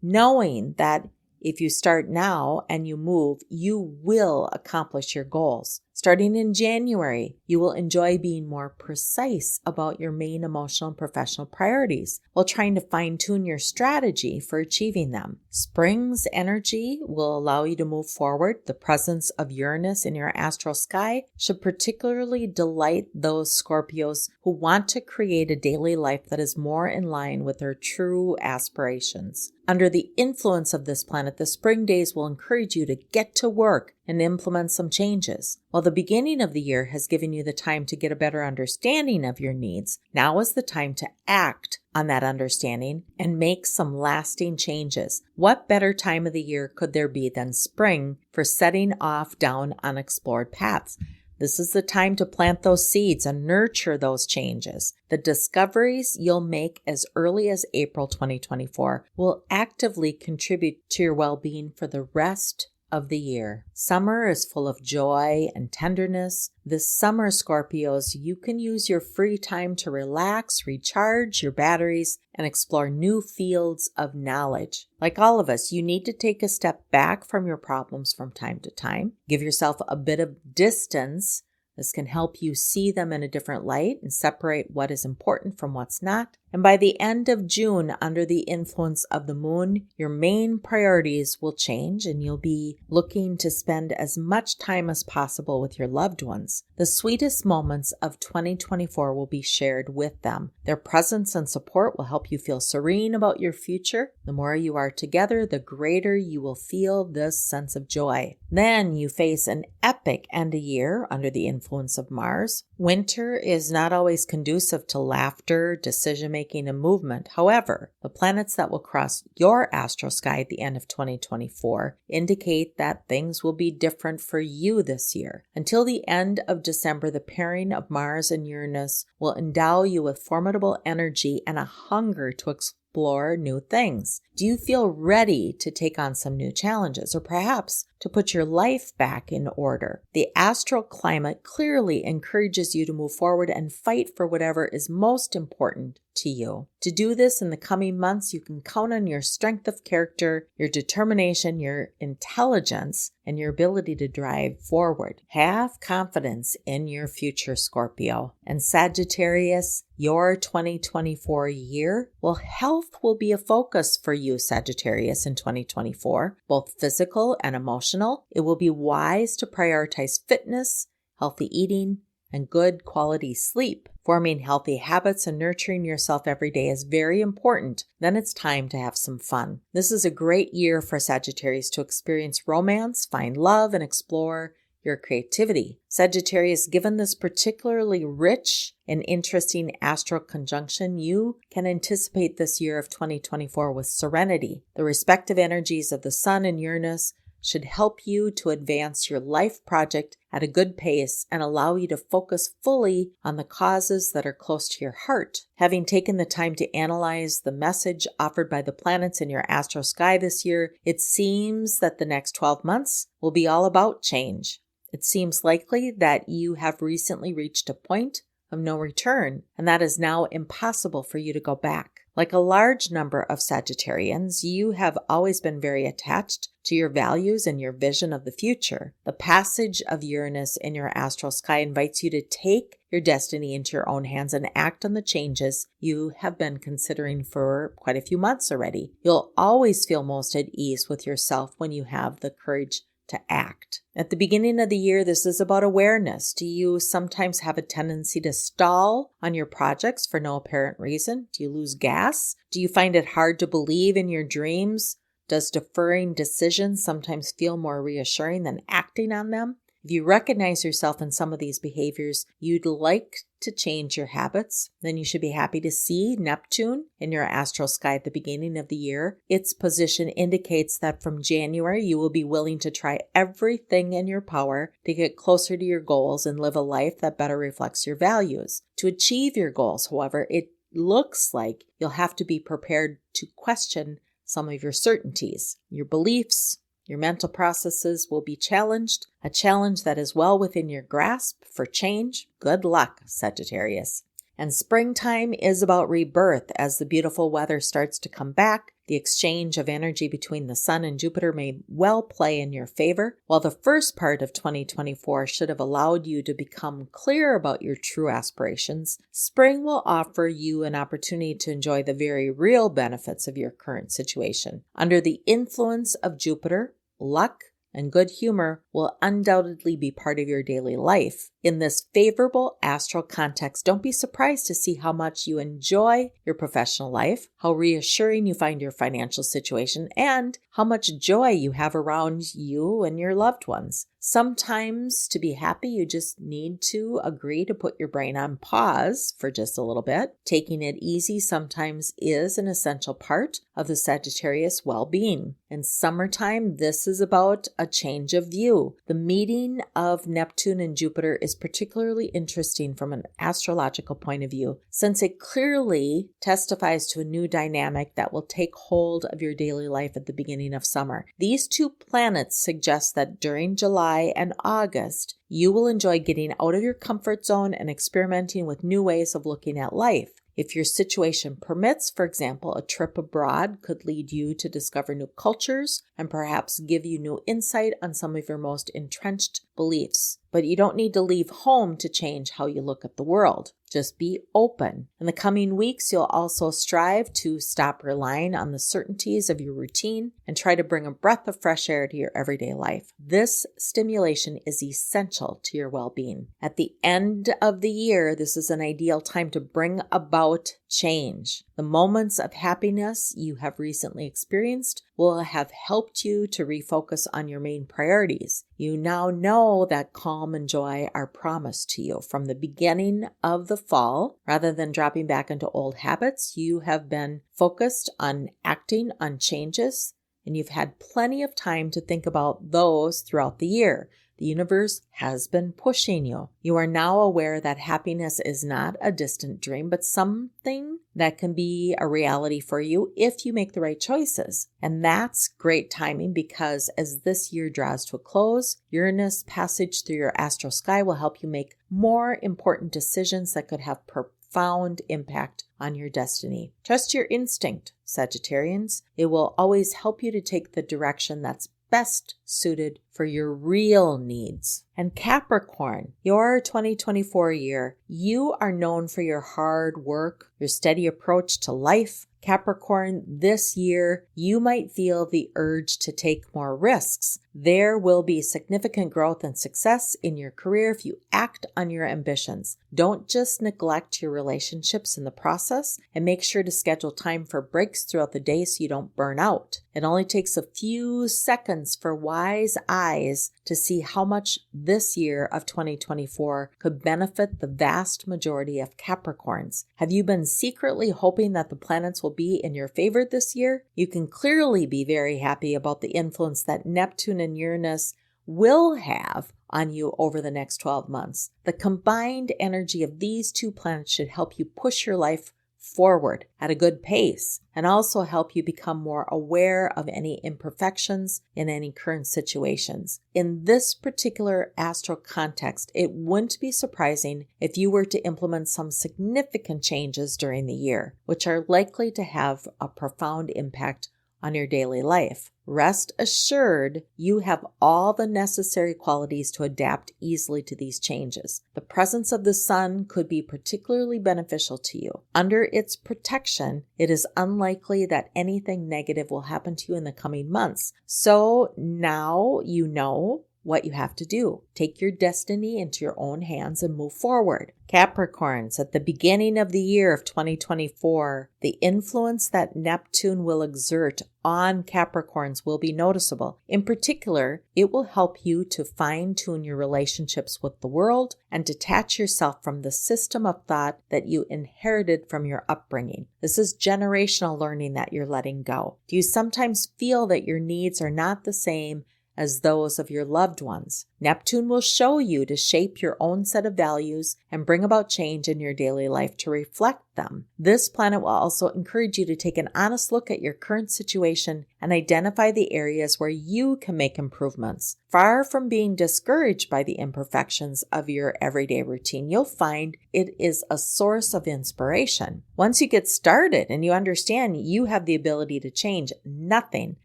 knowing that if you start now and you move, you will accomplish your goals. Starting in January, you will enjoy being more precise about your main emotional and professional priorities while trying to fine-tune your strategy for achieving them. Spring's energy will allow you to move forward. The presence of Uranus in your astral sky should particularly delight those Scorpios who want to create a daily life that is more in line with their true aspirations. Under the influence of this planet, the spring days will encourage you to get to work and implement some changes. While the beginning of the year has given you the time to get a better understanding of your needs, now is the time to act on that understanding and make some lasting changes. What better time of the year could there be than spring for setting off down unexplored paths? This is the time to plant those seeds and nurture those changes. The discoveries you'll make as early as April 2024 will actively contribute to your well-being for the rest of the year. Summer is full of joy and tenderness. This summer, Scorpios, you can use your free time to relax, recharge your batteries, and explore new fields of knowledge. Like all of us, you need to take a step back from your problems from time to time. Give yourself a bit of distance. This can help you see them in a different light and separate what is important from what's not. And by the end of June, under the influence of the moon, your main priorities will change and you'll be looking to spend as much time as possible with your loved ones. The sweetest moments of 2024 will be shared with them. Their presence and support will help you feel serene about your future. The more you are together, the greater you will feel this sense of joy. Then you face an epic end of year under the influence of Mars. Winter is not always conducive to laughter, decision-making, and movement. However, the planets that will cross your astral sky at the end of 2024 indicate that things will be different for you this year. Until the end of December, the pairing of Mars and Uranus will endow you with formidable energy and a hunger to explore new things. Do you feel ready to take on some new challenges, or perhaps to put your life back in order? The astral climate clearly encourages you to move forward and fight for whatever is most important to you. To do this in the coming months, you can count on your strength of character, your determination, your intelligence, and your ability to drive forward. Have confidence in your future, Scorpio. And Sagittarius, your 2024 year, health will be a focus for you, Sagittarius, in 2024, both physical and emotional. It will be wise to prioritize fitness, healthy eating, and good quality sleep. Forming healthy habits and nurturing yourself every day is very important. Then it's time to have some fun. This is a great year for Sagittarius to experience romance, find love, and explore your creativity. Sagittarius, given this particularly rich and interesting astral conjunction, you can anticipate this year of 2024 with serenity. The respective energies of the Sun and Uranus should help you to advance your life project at a good pace and allow you to focus fully on the causes that are close to your heart. Having taken the time to analyze the message offered by the planets in your astral sky this year, it seems that the next 12 months will be all about change. It seems likely that you have recently reached a point of no return, and that is now impossible for you to go back. Like a large number of Sagittarians, you have always been very attached to your values and your vision of the future. The passage of Uranus in your astral sky invites you to take your destiny into your own hands and act on the changes you have been considering for quite a few months already. You'll always feel most at ease with yourself when you have the courage to act. At the beginning of the year, this is about awareness. Do you sometimes have a tendency to stall on your projects for no apparent reason? Do you lose gas? Do you find it hard to believe in your dreams? Does deferring decisions sometimes feel more reassuring than acting on them? If you recognize yourself in some of these behaviors, you'd like to change your habits, then you should be happy to see Neptune in your astral sky at the beginning of the year. Its position indicates that from January, you will be willing to try everything in your power to get closer to your goals and live a life that better reflects your values. To achieve your goals, however, it looks like you'll have to be prepared to question some of your certainties, your beliefs. Your mental processes will be challenged, a challenge that is well within your grasp for change. Good luck, Sagittarius. And springtime is about rebirth. As the beautiful weather starts to come back, the exchange of energy between the Sun and Jupiter may well play in your favor. While the first part of 2024 should have allowed you to become clear about your true aspirations, spring will offer you an opportunity to enjoy the very real benefits of your current situation. Under the influence of Jupiter, luck and good humor will undoubtedly be part of your daily life. In this favorable astral context, don't be surprised to see how much you enjoy your professional life, how reassuring you find your financial situation, and how much joy you have around you and your loved ones. Sometimes to be happy, you just need to agree to put your brain on pause for just a little bit. Taking it easy sometimes is an essential part of the Sagittarius well-being. In summertime, this is about a change of view. The meeting of Neptune and Jupiter is particularly interesting from an astrological point of view, since it clearly testifies to a new dynamic that will take hold of your daily life at the beginning of summer. These two planets suggest that during July and August, you will enjoy getting out of your comfort zone and experimenting with new ways of looking at life. If your situation permits, for example, a trip abroad could lead you to discover new cultures and perhaps give you new insight on some of your most entrenched beliefs. But you don't need to leave home to change how you look at the world. Just be open. In the coming weeks, you'll also strive to stop relying on the certainties of your routine and try to bring a breath of fresh air to your everyday life. This stimulation is essential to your well-being. At the end of the year, this is an ideal time to bring about change. The moments of happiness you have recently experienced will have helped you to refocus on your main priorities. You now know that calm and joy are promised to you. From the beginning of the fall, rather than dropping back into old habits, you have been focused on acting on changes, and you've had plenty of time to think about those throughout the year. The universe has been pushing you. You are now aware that happiness is not a distant dream, but something that can be a reality for you if you make the right choices. And that's great timing because as this year draws to a close, Uranus' passage through your astral sky will help you make more important decisions that could have profound impact on your destiny. Trust your instinct, Sagittarians. It will always help you to take the direction that's best suited for your real needs. And Capricorn, your 2024 year, you are known for your hard work, your steady approach to life. Capricorn, this year, you might feel the urge to take more risks, There will be significant growth and success in your career if you act on your ambitions. Don't just neglect your relationships in the process, and make sure to schedule time for breaks throughout the day so you don't burn out. It only takes a few seconds for wise eyes to see how much this year of 2024 could benefit the vast majority of Capricorns. Have you been secretly hoping that the planets will be in your favor this year? You can clearly be very happy about the influence that Neptune and Uranus will have on you over the next 12 months. The combined energy of these two planets should help you push your life forward at a good pace and also help you become more aware of any imperfections in any current situations. In this particular astral context, it wouldn't be surprising if you were to implement some significant changes during the year, which are likely to have a profound impact on your daily life. Rest assured, you have all the necessary qualities to adapt easily to these changes. The presence of the sun could be particularly beneficial to you. Under its protection, it is unlikely that anything negative will happen to you in the coming months. So now you know what you have to do. Take your destiny into your own hands and move forward. Capricorns, at the beginning of the year of 2024, the influence that Neptune will exert on Capricorns will be noticeable. In particular, it will help you to fine-tune your relationships with the world and detach yourself from the system of thought that you inherited from your upbringing. This is generational learning that you're letting go. Do you sometimes feel that your needs are not the same as those of your loved ones? Neptune will show you to shape your own set of values and bring about change in your daily life to reflect them. This planet will also encourage you to take an honest look at your current situation and identify the areas where you can make improvements. Far from being discouraged by the imperfections of your everyday routine, you'll find it is a source of inspiration. Once you get started and you understand you have the ability to change, nothing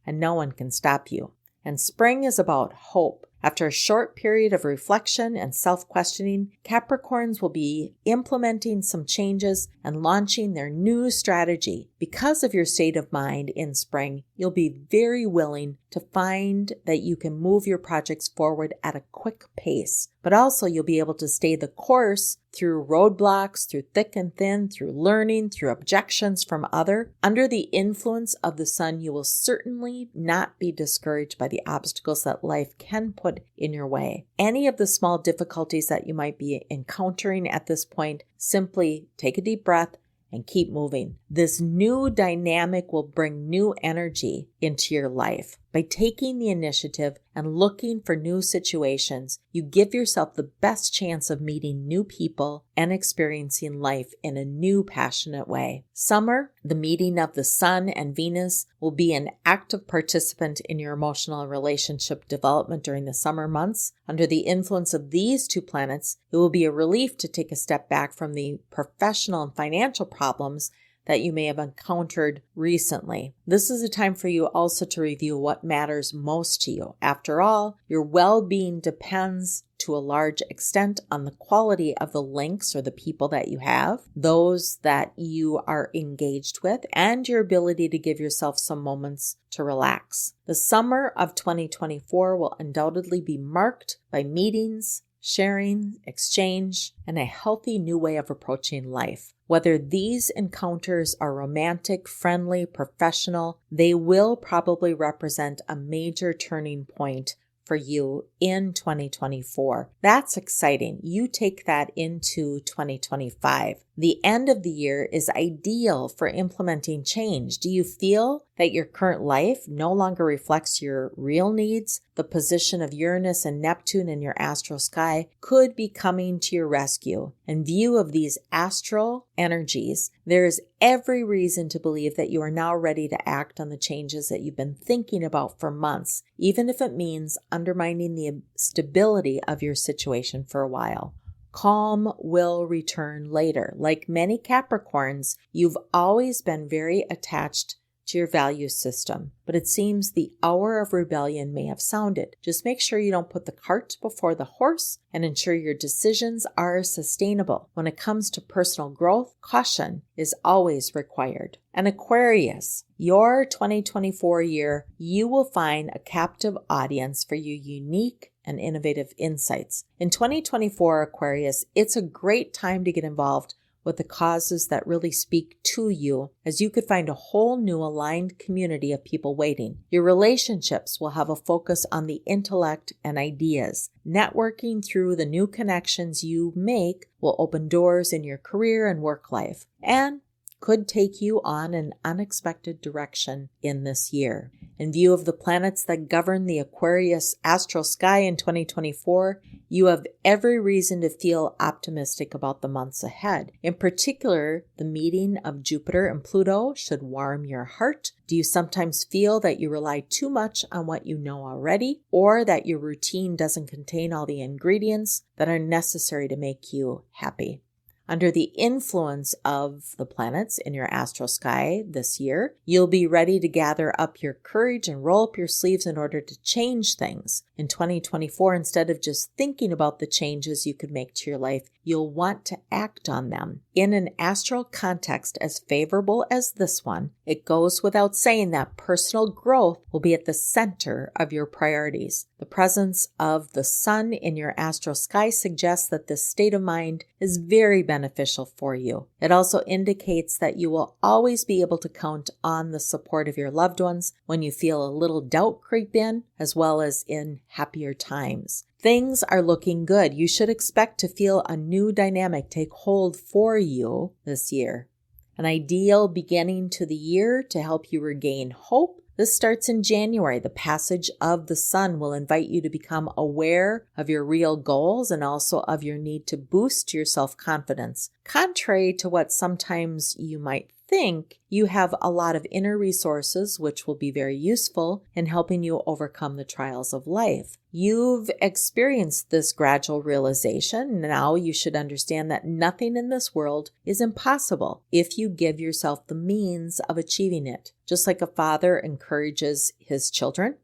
and no one can stop you. And spring is about hope. After a short period of reflection and self-questioning, Capricorns will be implementing some changes and launching their new strategy. Because of your state of mind in spring, you'll be very willing to find that you can move your projects forward at a quick pace. But also you'll be able to stay the course through roadblocks, through thick and thin, through learning, through objections from others. Under the influence of the sun, you will certainly not be discouraged by the obstacles that life can put in your way. Any of the small difficulties that you might be encountering at this point, simply take a deep breath and keep moving. This new dynamic will bring new energy into your life. By taking the initiative and looking for new situations, you give yourself the best chance of meeting new people and experiencing life in a new, passionate way. Summer, the meeting of the sun and Venus, will be an active participant in your emotional and relationship development during the summer months. Under the influence of these two planets, it will be a relief to take a step back from the professional and financial problems that you may have encountered recently. This is a time for you also to review what matters most to you. After all, your well-being depends to a large extent on the quality of the links or the people that you have, those that you are engaged with, and your ability to give yourself some moments to relax. The summer of 2024 will undoubtedly be marked by meetings, sharing, exchange, and a healthy new way of approaching life. Whether these encounters are romantic, friendly, professional, they will probably represent a major turning point for you in 2024. That's exciting. You take that into 2025. The end of the year is ideal for implementing change. Do you feel that your current life no longer reflects your real needs? The position of Uranus and Neptune in your astral sky could be coming to your rescue. In view of these astral energies, there is every reason to believe that you are now ready to act on the changes that you've been thinking about for months, even if it means undermining the stability of your situation for a while. Calm will return later. Like many Capricorns, you've always been very attached to your value system, but it seems the hour of rebellion may have sounded. Just make sure you don't put the cart before the horse and ensure your decisions are sustainable. When it comes to personal growth, caution is always required. And Aquarius, your 2024 year, you will find a captive audience for your unique and innovative insights. In 2024, Aquarius, it's a great time to get involved with the causes that really speak to you, as you could find a whole new aligned community of people waiting. Your relationships will have a focus on the intellect and ideas. Networking through the new connections you make will open doors in your career and work life, and could take you on an unexpected direction in this year. In view of the planets that govern the Aquarius astral sky in 2024, you have every reason to feel optimistic about the months ahead. In particular, the meeting of Jupiter and Pluto should warm your heart. Do you sometimes feel that you rely too much on what you know already, or that your routine doesn't contain all the ingredients that are necessary to make you happy? Under the influence of the planets in your astral sky this year, you'll be ready to gather up your courage and roll up your sleeves in order to change things. In 2024, instead of just thinking about the changes you could make to your life, you'll want to act on them. In an astral context as favorable as this one, it goes without saying that personal growth will be at the center of your priorities. The presence of the sun in your astral sky suggests that this state of mind is very beneficial for you. It also indicates that you will always be able to count on the support of your loved ones when you feel a little doubt creep in, as well as in happier times. Things are looking good. You should expect to feel a new dynamic take hold for you this year. An ideal beginning to the year to help you regain hope. This starts in January. The passage of the sun will invite you to become aware of your real goals and also of your need to boost your self-confidence. Contrary to what sometimes you might think, you have a lot of inner resources which will be very useful in helping you overcome the trials of life. You've experienced this gradual realization. Now you should understand that nothing in this world is impossible if you give yourself the means of achieving it. Just like a father encourages his children,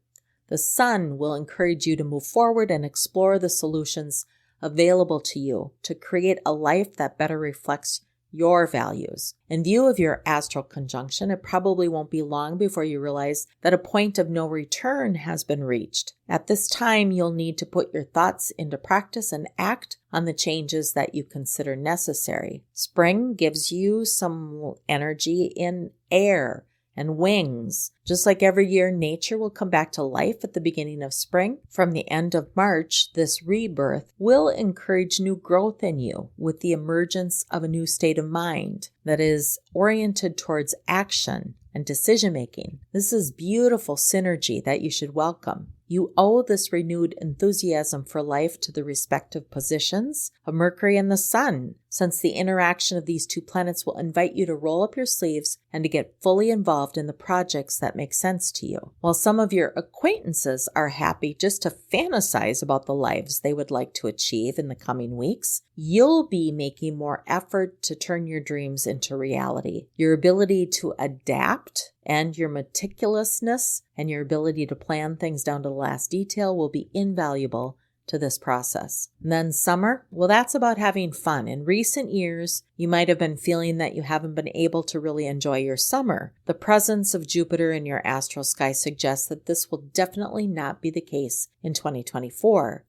the sun will encourage you to move forward and explore the solutions available to you to create a life that better reflects your values. In view of your astral conjunction, it probably won't be long before you realize that a point of no return has been reached. At this time, you'll need to put your thoughts into practice and act on the changes that you consider necessary. Spring gives you some energy in air and wings. Just like every year, nature will come back to life at the beginning of spring. From the end of March, this rebirth will encourage new growth in you with the emergence of a new state of mind that is oriented towards action and decision-making. This is beautiful synergy that you should welcome. You owe this renewed enthusiasm for life to the respective positions of Mercury and the Sun, since the interaction of these two planets will invite you to roll up your sleeves and to get fully involved in the projects that make sense to you. While some of your acquaintances are happy just to fantasize about the lives they would like to achieve in the coming weeks, you'll be making more effort to turn your dreams into reality. Your ability to adapt and your meticulousness and your ability to plan things down to the last detail will be invaluable to this process. And then summer, well, that's about having fun. In recent years, you might have been feeling that you haven't been able to really enjoy your summer. The presence of Jupiter in your astral sky suggests that this will definitely not be the case in 2024.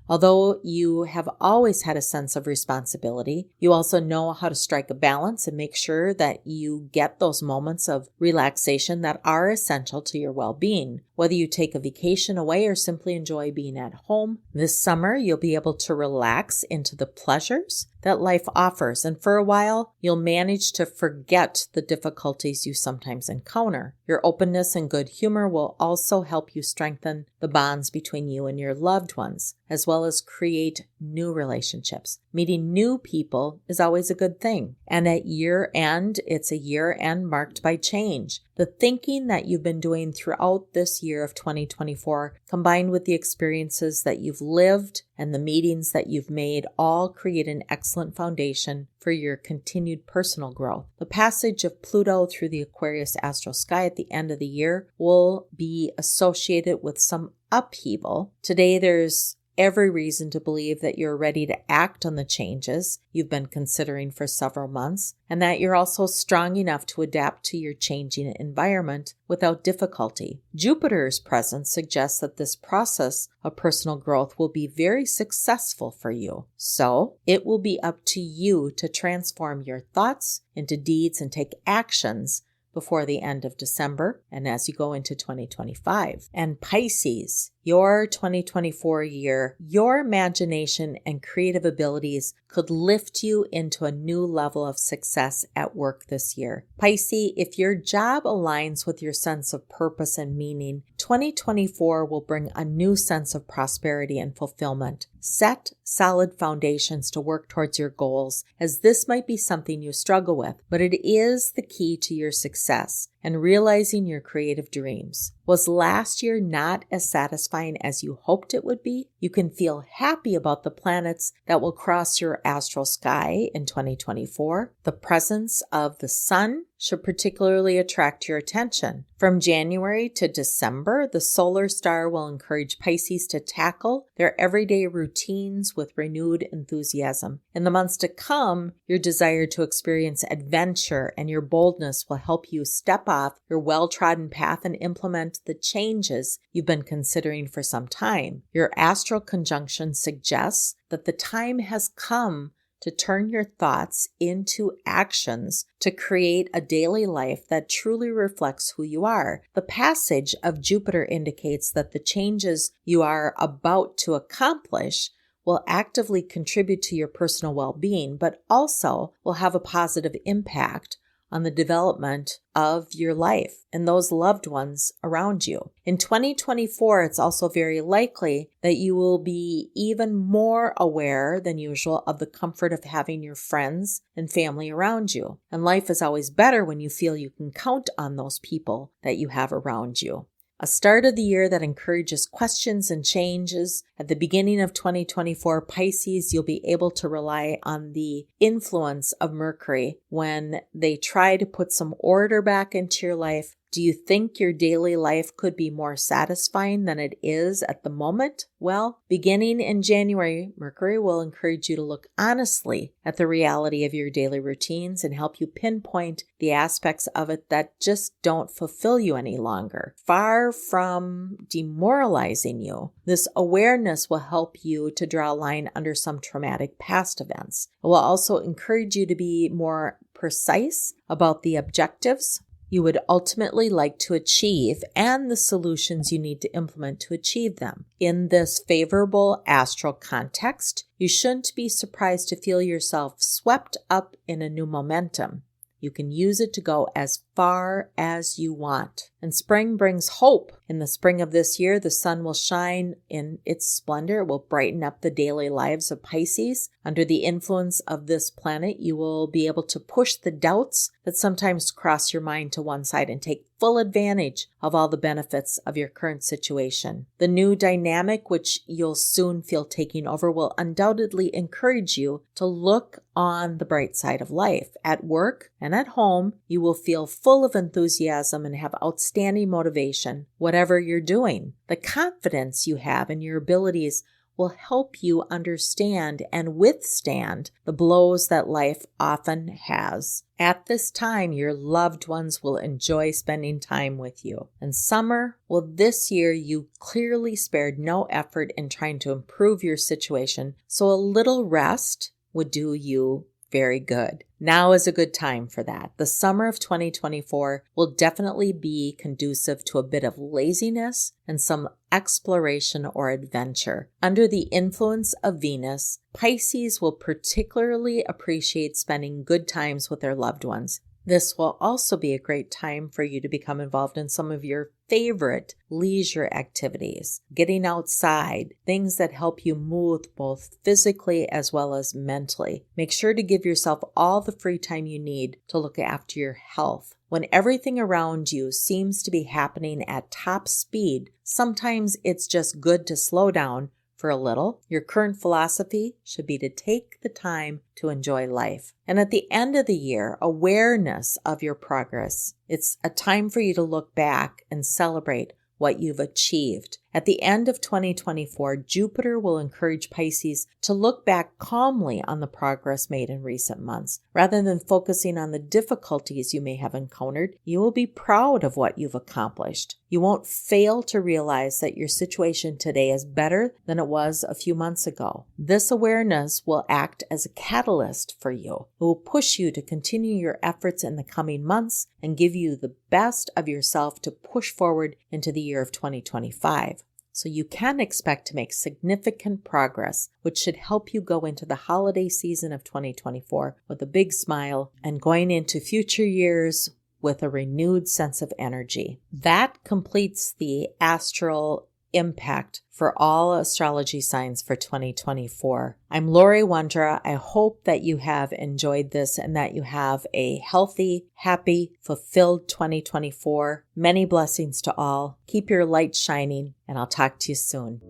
Although you have always had a sense of responsibility, you also know how to strike a balance and make sure that you get those moments of relaxation that are essential to your well-being. Whether you take a vacation away or simply enjoy being at home, this summer you'll be able to relax into the pleasures that life offers, and for a while you'll manage to forget the difficulties you sometimes encounter. Your openness and good humor will also help you strengthen the bonds between you and your loved ones, as well as create new relationships. Meeting new people is always a good thing, and at year end, it's a year end marked by change. The thinking that you've been doing throughout this year of 2024, combined with the experiences that you've lived and the meetings that you've made, all create an excellent foundation for your continued personal growth. The passage of Pluto through the Aquarius astral sky at the end of the year will be associated with some upheaval. Today, there's every reason to believe that you're ready to act on the changes you've been considering for several months, and that you're also strong enough to adapt to your changing environment without difficulty. Jupiter's presence suggests that this process of personal growth will be very successful for you. So it will be up to you to transform your thoughts into deeds and take actions before the end of December and as you go into 2025. And Pisces, your 2024 year, your imagination and creative abilities could lift you into a new level of success at work this year. Pisces, if your job aligns with your sense of purpose and meaning, 2024 will bring a new sense of prosperity and fulfillment. Set solid foundations to work towards your goals, as this might be something you struggle with, but it is the key to your success and realizing your creative dreams. Was last year not as satisfying as you hoped it would be? You can feel happy about the planets that will cross your astral sky in 2024. The presence of the sun should particularly attract your attention. From January to December, the solar star will encourage Pisces to tackle their everyday routines with renewed enthusiasm. In the months to come, your desire to experience adventure and your boldness will help you step off your well-trodden path and implement the changes you've been considering for some time. Your astral conjunction suggests that the time has come to turn your thoughts into actions to create a daily life that truly reflects who you are. The passage of Jupiter indicates that the changes you are about to accomplish will actively contribute to your personal well-being, but also will have a positive impact on the development of your life and those loved ones around you. In 2024, it's also very likely that you will be even more aware than usual of the comfort of having your friends and family around you. And life is always better when you feel you can count on those people that you have around you. A start of the year that encourages questions and changes. At the beginning of 2024, Pisces, you'll be able to rely on the influence of Mercury when they try to put some order back into your life. Do you think your daily life could be more satisfying than it is at the moment? Well, beginning in January, Mercury will encourage you to look honestly at the reality of your daily routines and help you pinpoint the aspects of it that just don't fulfill you any longer. Far from demoralizing you, this awareness will help you to draw a line under some traumatic past events. It will also encourage you to be more precise about the objectives you would ultimately like to achieve and the solutions you need to implement to achieve them. In this favorable astral context, you shouldn't be surprised to feel yourself swept up in a new momentum. You can use it to go as far as you want. And spring brings hope. In the spring of this year, the sun will shine in its splendor. It will brighten up the daily lives of Pisces. Under the influence of this planet, you will be able to push the doubts that sometimes cross your mind to one side and take full advantage of all the benefits of your current situation. The new dynamic, which you'll soon feel taking over, will undoubtedly encourage you to look on the bright side of life. At work and at home, you will feel full of enthusiasm and have outstanding motivation, whatever you're doing. The confidence you have in your abilities will help you understand and withstand the blows that life often has. At this time, your loved ones will enjoy spending time with you. And summer, well, this year you clearly spared no effort in trying to improve your situation, so a little rest would do you very good. Now is a good time for that. The summer of 2024 will definitely be conducive to a bit of laziness and some exploration or adventure. Under the influence of Venus, Pisces will particularly appreciate spending good times with their loved ones. This will also be a great time for you to become involved in some of your favorite leisure activities, getting outside, things that help you move both physically as well as mentally. Make sure to give yourself all the free time you need to look after your health. When everything around you seems to be happening at top speed, sometimes it's just good to slow down for a little. Your current philosophy should be to take the time to enjoy life. And at the end of the year, awareness of your progress. It's a time for you to look back and celebrate what you've achieved. At the end of 2024, Jupiter will encourage Pisces to look back calmly on the progress made in recent months. Rather than focusing on the difficulties you may have encountered, you will be proud of what you've accomplished. You won't fail to realize that your situation today is better than it was a few months ago. This awareness will act as a catalyst for you. It will push you to continue your efforts in the coming months and give you the best of yourself to push forward into the year of 2025. So you can expect to make significant progress, which should help you go into the holiday season of 2024 with a big smile and going into future years with a renewed sense of energy. That completes the astral impact for all astrology signs for 2024. I'm Laurie Wondra. I hope that you have enjoyed this and that you have a healthy, happy, fulfilled 2024. Many blessings to all. Keep your light shining, and I'll talk to you soon.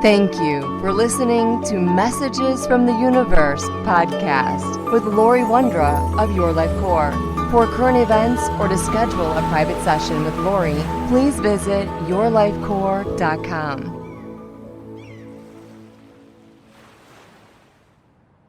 Thank you for listening to Messages from the Universe podcast with Laurie Wondra of Your Life Core. For current events or to schedule a private session with Laurie, please visit yourlifecore.com.